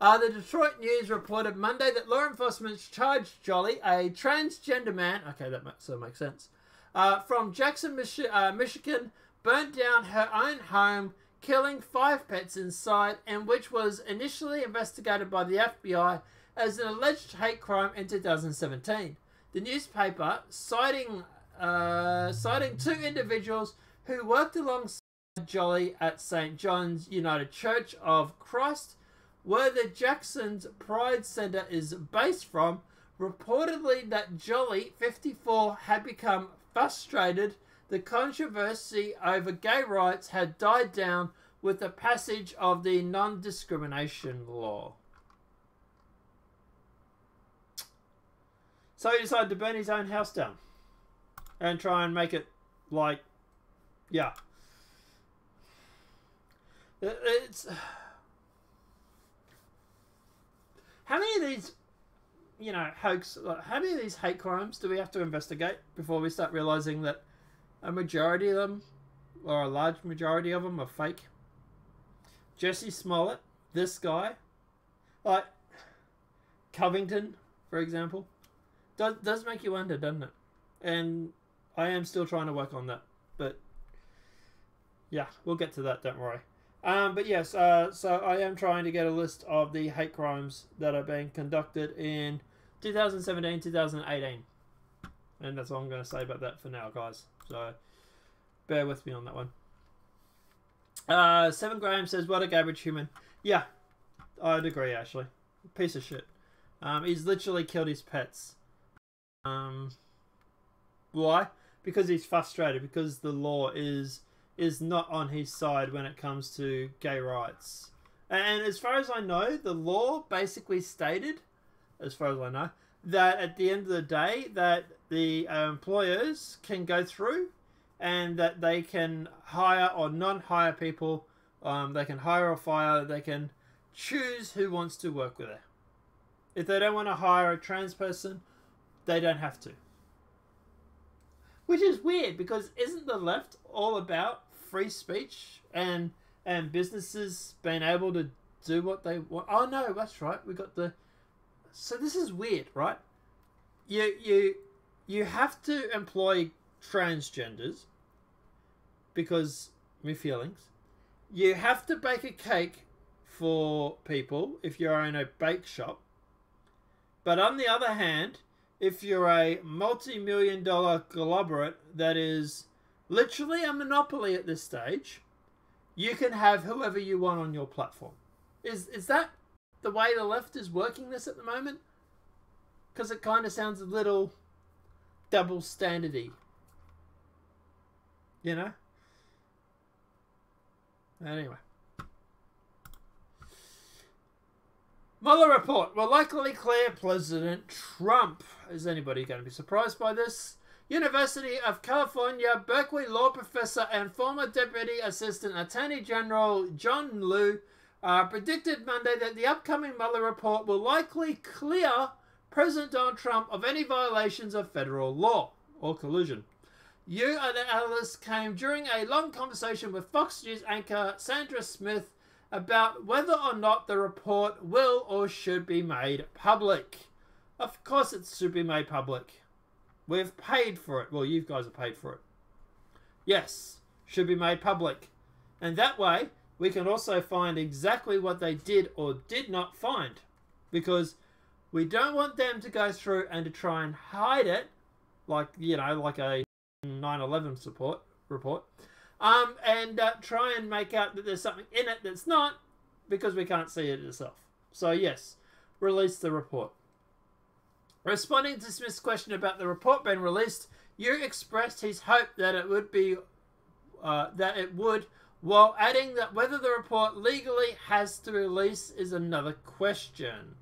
Speaker 2: The Detroit News reported Monday that law enforcement charged Jolly, a transgender man, okay, that sort of makes sense, from Jackson, Michigan, burnt down her own home, killing 5 pets inside, and which was initially investigated by the FBI as an alleged hate crime in 2017. The newspaper, citing 2 individuals who worked alongside Jolly at St. John's United Church of Christ, where the Jackson's Pride Center is based from, reportedly that Jolly, 54, had become frustrated. The controversy over gay rights had died down with the passage of the non-discrimination law. So he decided to burn his own house down and try and make it like, yeah. It's... How many of these, hoax, how many of these hate crimes do we have to investigate before we start realizing that a majority of them, or a large majority of them, are fake? Jesse Smollett, this guy, like Covington, for example, does make you wonder, doesn't it? And I am still trying to work on that, but yeah, we'll get to that, don't worry. But yes, so I am trying to get a list of the hate crimes that are being conducted in 2017, 2018. And that's all I'm going to say about that for now, guys. So, bear with me on that one. 7 Graham says, what a garbage human. Yeah, I'd agree, actually. Piece of shit. He's literally killed his pets. Why? Because he's frustrated, because the law is not on his side when it comes to gay rights. And as far as I know, the law basically stated, as far as I know, that at the end of the day, that the employers can go through and that they can hire or non-hire people. They can hire or fire. They can choose who wants to work with it. If they don't want to hire a trans person, they don't have to. Which is weird, because isn't the left all about free speech and businesses being able to do what they want? Oh no, that's right. We got the. So this is weird, right? You have to employ transgenders because my feelings. You have to bake a cake for people if you own a bake shop. But on the other hand, if you're a multi-million-dollar conglomerate that is literally a monopoly at this stage, you can have whoever you want on your platform. Is that the way the left is working this at the moment? Because it kind of sounds a little double standardy. You know? Anyway. Mueller report will likely clear President Trump. Is anybody going to be surprised by this? University of California Berkeley law professor and former Deputy Assistant Attorney General John Liu predicted Monday that the upcoming Mueller report will likely clear President Donald Trump of any violations of federal law or collusion. Liu and the analyst came during a long conversation with Fox News anchor Sandra Smith about whether or not the report will or should be made public. Of course it should be made public. We've paid for it. Well, you guys have paid for it. Yes, should be made public. And that way, we can also find exactly what they did or did not find. Because we don't want them to go through and to try and hide it, like, you know, like a 9/11 report. And try and make out that there's something in it that's not, because we can't see it itself. So yes, release the report. Responding to Smith's question about the report being released, Yu expressed his hope that it would, while adding that whether the report legally has to release is another question.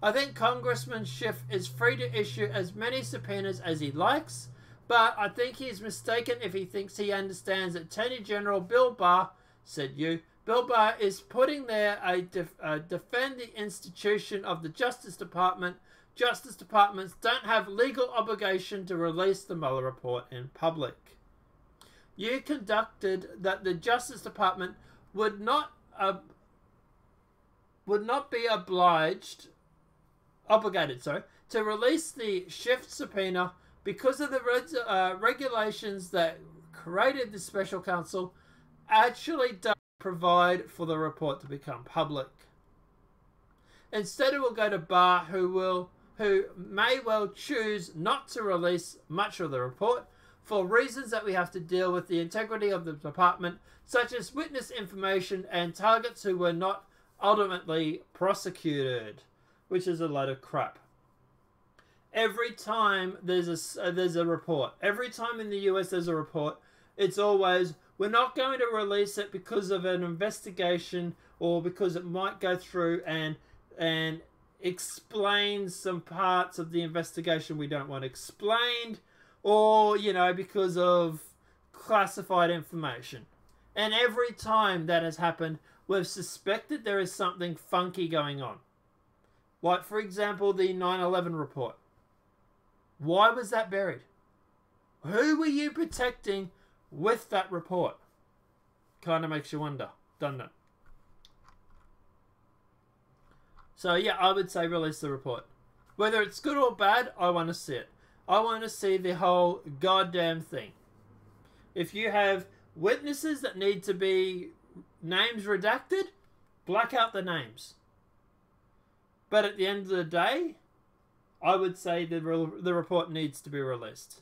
Speaker 2: I think Congressman Schiff is free to issue as many subpoenas as he likes, but I think he is mistaken if he thinks he understands that Attorney General Bill Barr, said Yu, Bill Barr is putting there a defend the institution of the Justice Department. Justice Departments don't have legal obligation to release the Mueller report in public. Yu conducted that the Justice Department would not be obligated to release the Schiff subpoena because of the regulations that created the special counsel actually don't provide for the report to become public. Instead, it will go to Barr, who may well choose not to release much of the report for reasons that we have to deal with the integrity of the department, such as witness information and targets who were not ultimately prosecuted, which is a load of crap. Every time there's a report, every time in the US there's a report, it's always, we're not going to release it because of an investigation or because it might go through and explain some parts of the investigation we don't want explained, or, you know, because of classified information. And every time that has happened, we've suspected there is something funky going on. Like, for example, the 9/11 report. Why was that buried? Who were you protecting with that report? Kind of makes you wonder, doesn't it? So yeah, I would say release the report. Whether it's good or bad, I want to see it. I want to see the whole goddamn thing. If you have witnesses that need to be names redacted, black out the names. But at the end of the day, I would say the report needs to be released.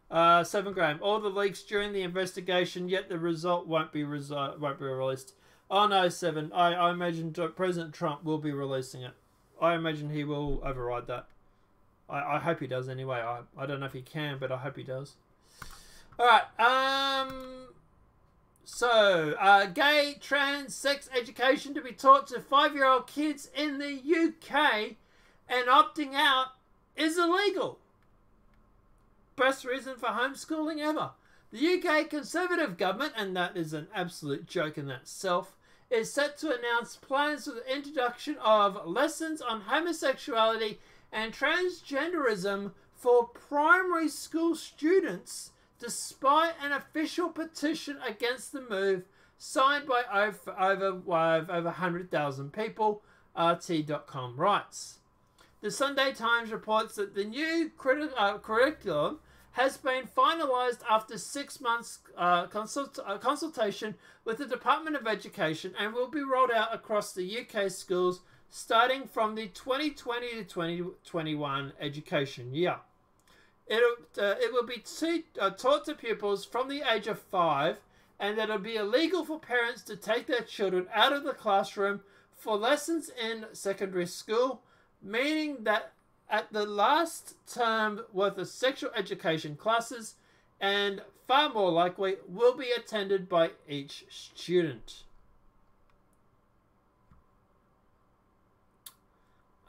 Speaker 2: 7 Graham, all the leaks during the investigation, yet the result won't be released. Oh no, 7. I imagine President Trump will be releasing it. I imagine he will override that. I hope he does anyway. I don't know if he can, but I hope he does. Alright, gay, trans, sex education to be taught to 5-year-old kids in the UK and opting out is illegal. Best reason for homeschooling ever. The UK Conservative government, and that is an absolute joke in itself, is set to announce plans for the introduction of lessons on homosexuality and transgenderism for primary school students, despite an official petition against the move signed by over 100,000 people, RT.com writes. The Sunday Times reports that the new curriculum has been finalised after 6 months consultation with the Department of Education and will be rolled out across the UK schools starting from the 2020 to 2021 education year. It will be taught to pupils from the age of 5, and that it will be illegal for parents to take their children out of the classroom for lessons in secondary school, meaning that at the last term worth of sexual education classes, and far more likely, will be attended by each student.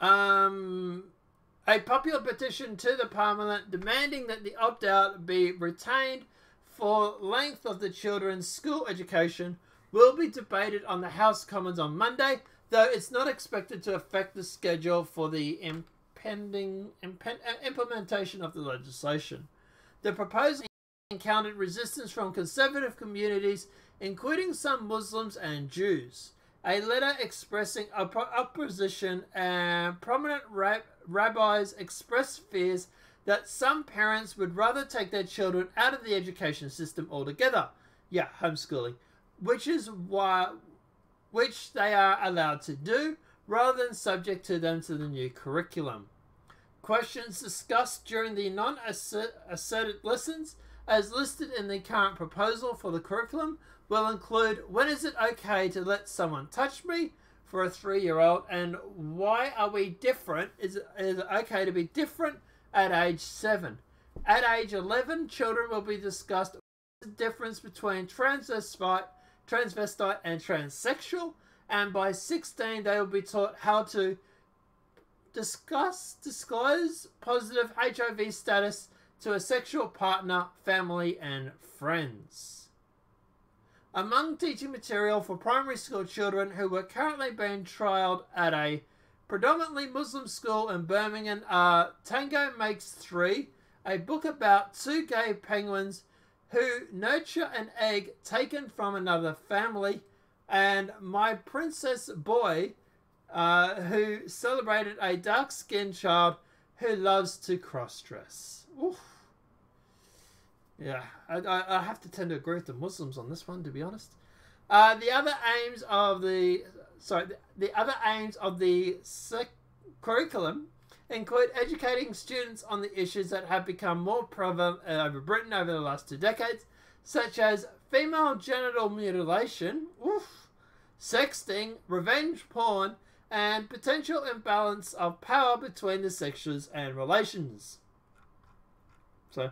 Speaker 2: A popular petition to the Parliament demanding that the opt-out be retained for length of the children's school education will be debated on the House Commons on Monday, though it's not expected to affect the schedule for the impending implementation of the legislation. The proposal encountered resistance from conservative communities, including some Muslims and Jews. A letter expressing opposition and prominent rabbis expressed fears that some parents would rather take their children out of the education system altogether. Yeah, homeschooling. Which they are allowed to do, rather than subject to them to the new curriculum. Questions discussed during the non-asserted lessons, as listed in the current proposal for the curriculum, will include: when is it okay to let someone touch me for a 3-year-old, and why are we different? Is it okay to be different at age 7? At age 11, children will be discussed the difference between transvestite and transsexual, and by 16 they will be taught how to disclose positive HIV status to a sexual partner, family and friends. Among teaching material for primary school children who were currently being trialled at a predominantly Muslim school in Birmingham are Tango Makes 3, a book about 2 gay penguins who nurture an egg taken from another family, and My Princess Boy, who celebrated a dark-skinned child who loves to cross-dress. Oof. Yeah, I have to tend to agree with the Muslims on this one, to be honest. The other aims of the curriculum include educating students on the issues that have become more prevalent over Britain over the last 2 decades, such as female genital mutilation, sexting, revenge porn, and potential imbalance of power between the sexes and relations. So,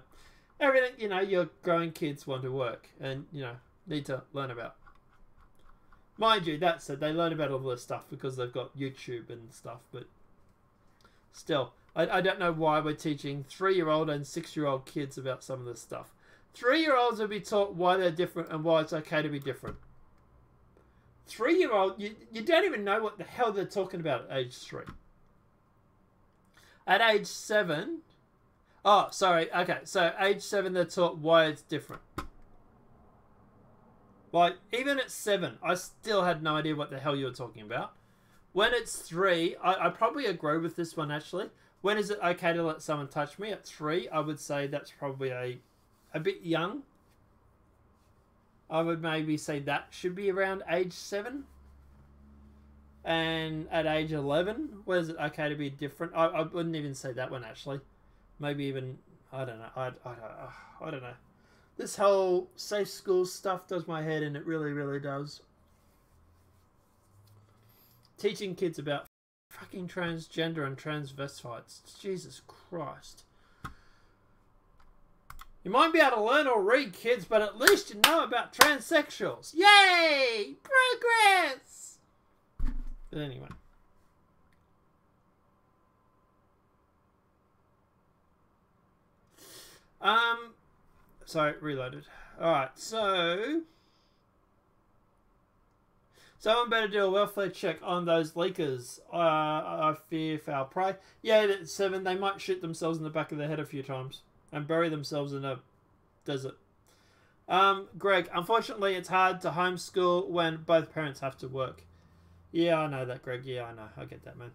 Speaker 2: everything, your growing kids want to work and, need to learn about. Mind you, that said, they learn about all this stuff because they've got YouTube and stuff, but still, I don't know why we're teaching 3-year-old and 6-year-old kids about some of this stuff. 3-year-olds will be taught why they're different and why it's okay to be different. 3-year-old, you don't even know what the hell they're talking about at age 3. At age 7... Oh, sorry. Okay, so age 7, they're taught why it's different. Like, even at 7, I still had no idea what the hell you were talking about. When it's 3, I probably agree with this one, actually. When is it okay to let someone touch me? At 3, I would say that's probably a bit young. I would maybe say that should be around age 7. And at age 11, when is it okay to be different? I wouldn't even say that one, actually. Maybe even, I don't know. I don't know. This whole safe school stuff does my head in. It really, really does. Teaching kids about fucking transgender and transvestites. Jesus Christ. You might be able to learn or read, kids, but at least you know about transsexuals. Yay! Progress! But anyway. Sorry, reloaded. Alright, so... Someone better do a welfare check on those leakers. I fear foul play. Yeah, 7, they might shoot themselves in the back of the head a few times. And bury themselves in a desert. Greg, unfortunately it's hard to homeschool when both parents have to work. Yeah, I know that, Greg. Yeah, I know. I get that, man.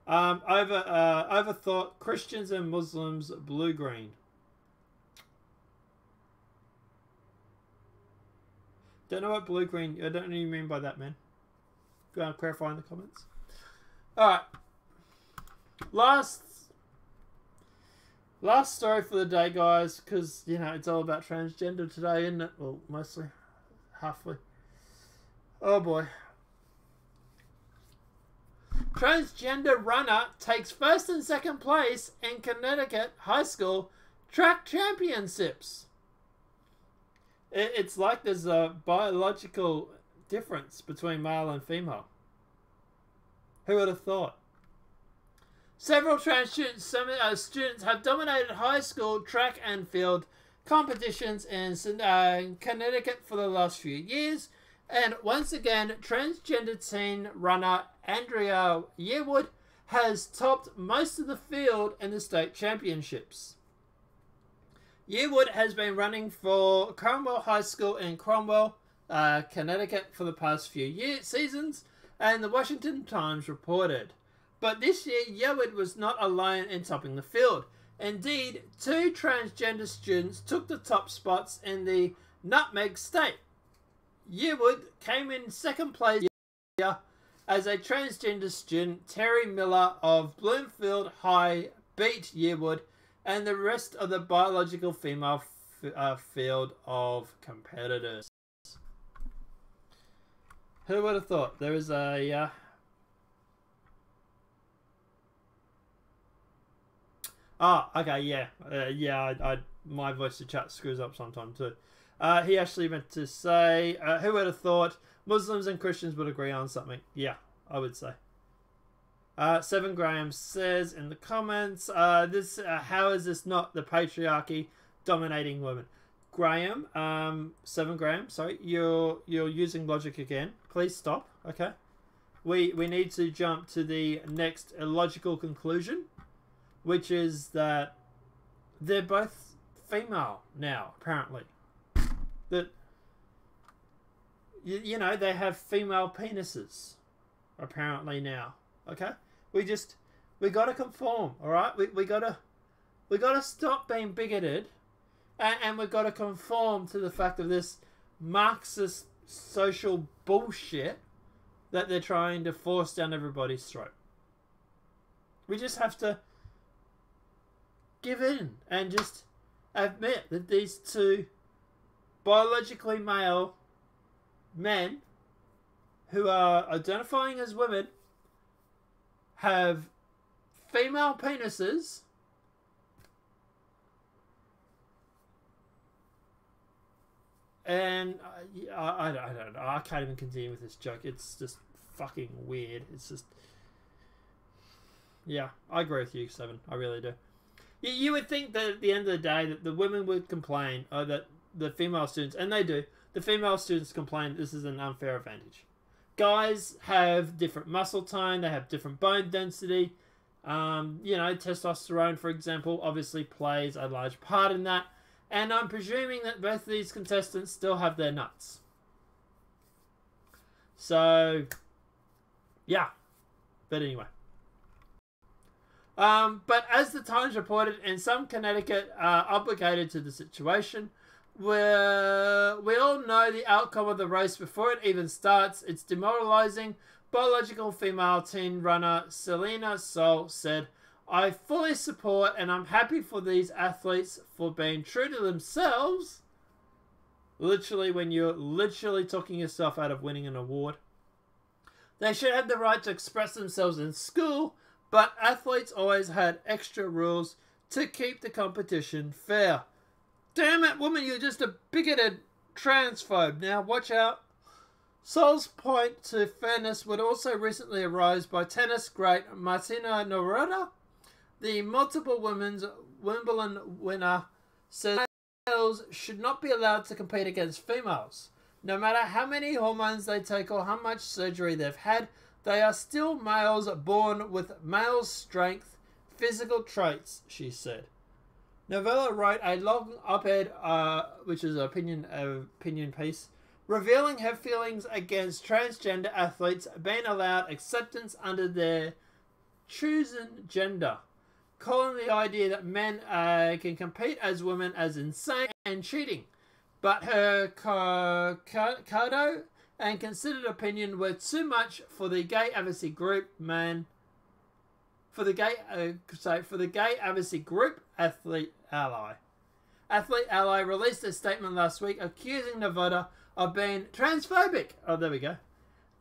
Speaker 2: Overthought Christians and Muslims blue-green. Don't know what blue-green... I don't know what you mean by that, man. Go and clarify in the comments. Alright. Last story for the day, guys, because, you know, it's all about transgender today, isn't it? Well, mostly. Halfway. Oh, boy. Transgender runner takes first and second place in Connecticut high school track championships. It's like there's a biological difference between male and female. Who would have thought? Several trans students have dominated high school track and field competitions in Connecticut for the last few years. And once again, transgender teen runner Andrea Yearwood has topped most of the field in the state championships. Yearwood has been running for Cromwell High School in Cromwell, Connecticut for the past few seasons, and the Washington Times reported. But this year, Yearwood was not alone in topping the field. Indeed, 2 transgender students took the top spots in the Nutmeg State. Yearwood came in second place as a transgender student. Terry Miller of Bloomfield High beat Yearwood and the rest of the biological female field of competitors. Who would have thought? There is a... Oh, okay, yeah. My voice to chat screws up sometimes too. He actually meant to say, who would have thought Muslims and Christians would agree on something? Yeah, I would say. 7 Graham says in the comments, how is this not the patriarchy dominating women? Graham, 7 Graham, sorry, you're using logic again. Please stop, okay? We need to jump to the next illogical conclusion, which is that they're both female now, apparently. That, you know, they have female penises, apparently now, okay? We gotta conform, alright? We gotta stop being bigoted, and we gotta conform to the fact of this Marxist social bullshit that they're trying to force down everybody's throat. We just have to give in and just admit that these 2 biologically male men who are identifying as women have female penises and I don't know. I can't even continue with this joke. It's just fucking weird. It's just... Yeah, I agree with you, 7. I really do. You would think that at the end of the day that the women would complain, or that the female students, and they do, the female students complain that this is an unfair advantage. Guys have different muscle tone, they have different bone density. You know, testosterone, for example, obviously plays a large part in that. And I'm presuming that both of these contestants still have their nuts. So, yeah. But anyway. But as the Times reported, in some Connecticut are obligated to the situation, where we all know the outcome of the race before it even starts. It's demoralizing. Biological female teen runner Selena Sol said, "I fully support and I'm happy for these athletes for being true to themselves." Literally, when you're literally talking yourself out of winning an award. They should have the right to express themselves in school, but athletes always had extra rules to keep the competition fair. Damn it, woman, you're just a bigoted transphobe. Now, watch out. Sol's point to fairness would also recently arise by tennis great Martina Navratilova. The multiple women's Wimbledon winner said males should not be allowed to compete against females. No matter how many hormones they take or how much surgery they've had, they are still males born with male strength, physical traits, she said. Novella wrote a long op-ed, which is an opinion piece, revealing her feelings against transgender athletes being allowed acceptance under their chosen gender, calling the idea that men can compete as women as insane and cheating. But her cardo and considered opinion were too much for the gay advocacy group Athlete Ally. Athlete Ally released a statement last week accusing Nevada of being transphobic. Oh, there we go.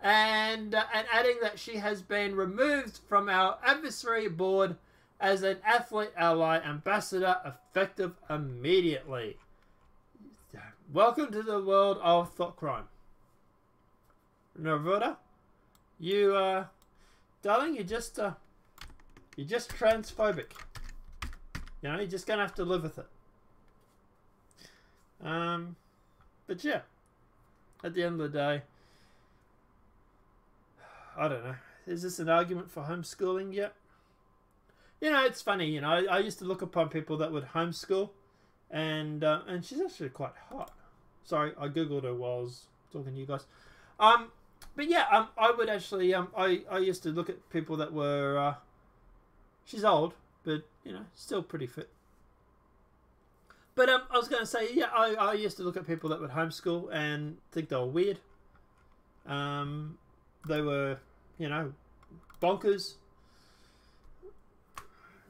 Speaker 2: And adding that she has been removed from our advisory board as an Athlete Ally ambassador effective immediately. Welcome to the world of thought crime. Nevada, you, darling, you're just transphobic. You know, you're just gonna have to live with it. But yeah, at the end of the day, I don't know. Is this an argument for homeschooling yet? You know, it's funny. You know, I used to look upon people that would homeschool, and she's actually quite hot. Sorry, I googled her while I was talking to you guys. But yeah, I would actually, I used to look at people that were, she's old, but, you know, still pretty fit. But I was going to say, yeah, I used to look at people that would homeschool and think they were weird. They were, you know, bonkers.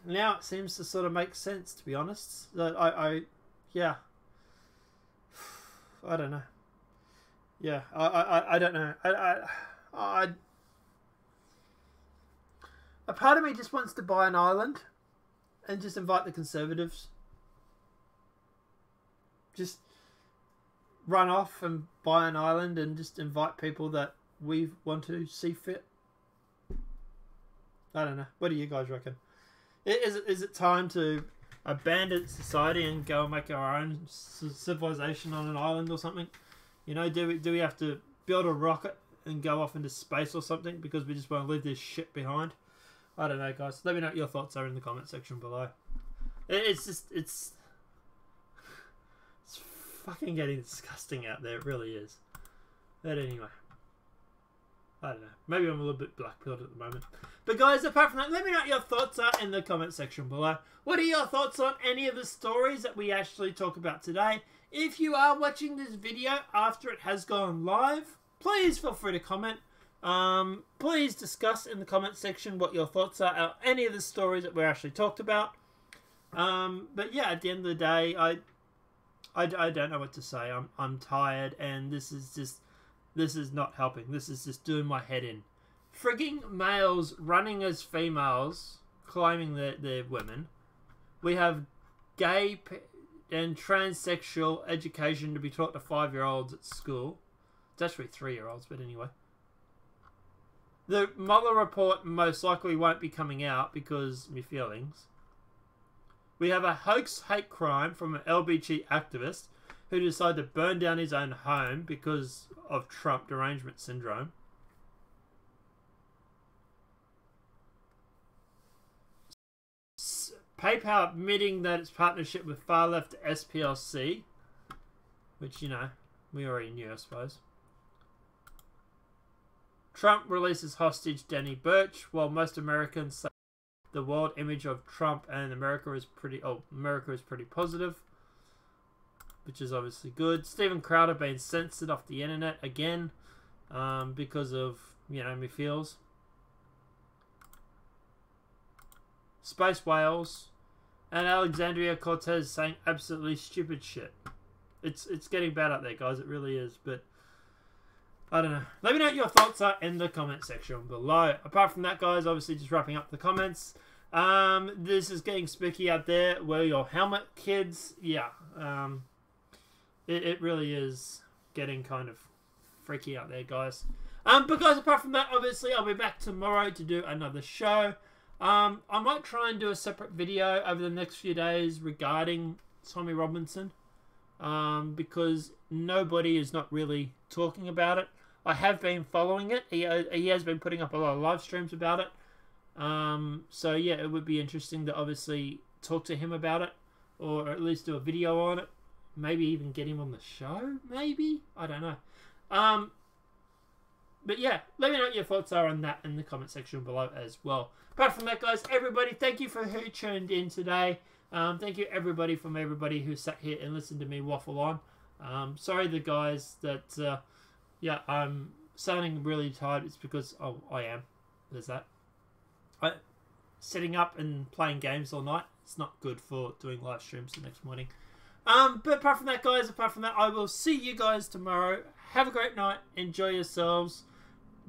Speaker 2: Now it seems to sort of make sense, to be honest. Yeah. I don't know. Yeah, I don't know. A part of me just wants to buy an island and just invite the Conservatives. Just run off and buy an island and just invite people that we want to see fit. I don't know. What do you guys reckon? Is it time to abandon society and go and make our own civilization on an island or something? You know, do we have to build a rocket and go off into space or something because we just want to leave this shit behind? I don't know, guys. Let me know what your thoughts are in the comment section below. It's fucking getting disgusting out there. It really is. But anyway, I don't know. Maybe I'm a little bit black-pilled at the moment. But guys, apart from that, let me know what your thoughts are in the comment section below. What are your thoughts on any of the stories that we actually talk about today? If you are watching this video after it has gone live, please feel free to comment. Please discuss in the comment section what your thoughts are on any of the stories that we actually talked about. But yeah, at the end of the day, I don't know what to say. I'm tired, and this is not helping. This is just doing my head in. Frigging males running as females, claiming they're women. We have gay and transsexual education to be taught to 5-year-olds at school. It's actually 3-year-olds, but anyway. The Mueller report most likely won't be coming out because of my feelings. We have a hoax hate crime from an LBG activist who decided to burn down his own home because of Trump derangement syndrome. PayPal admitting that its partnership with far-left SPLC, which, you know, we already knew, I suppose. Trump releases hostage Danny Birch, while most Americans say the world image of Trump and America is pretty positive, which is obviously good. Steven Crowder being censored off the internet again because of, you know, me feels. Space whales and Alexandria Cortez saying absolutely stupid shit. It's getting bad out there, guys. It really is. But I don't know. Let me know what your thoughts are in the comment section below. Apart from that, guys, obviously just wrapping up the comments. This is getting spooky out there. Wear your helmet, kids. Yeah. It really is getting kind of freaky out there, guys. But guys, apart from that, obviously I'll be back tomorrow to do another show. I might try and do a separate video over the next few days regarding Tommy Robinson. Because nobody is not really talking about it. I have been following it. He has been putting up a lot of live streams about it. So yeah, it would be interesting to obviously talk to him about it, or at least do a video on it. Maybe even get him on the show. Maybe, I don't know. But yeah, let me know what your thoughts are on that in the comment section below as well. Apart from that, guys, everybody, thank you for who tuned in today. Thank you everybody who sat here and listened to me waffle on. Sorry the guys that yeah, I'm sounding really tired. It's because I am. There's that. Sitting up and playing games all night, it's not good for doing live streams the next morning. But apart from that, guys, I will see you guys tomorrow. Have a great night. Enjoy yourselves.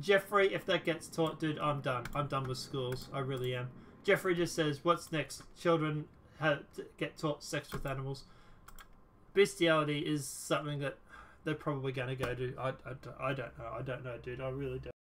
Speaker 2: Jeffrey, if that gets taught, dude, I'm done. I'm done with schools. I really am. Jeffrey just says, what's next? Children get taught sex with animals. Bestiality is something that they're probably going to go to. I don't know. I don't know, dude. I really don't.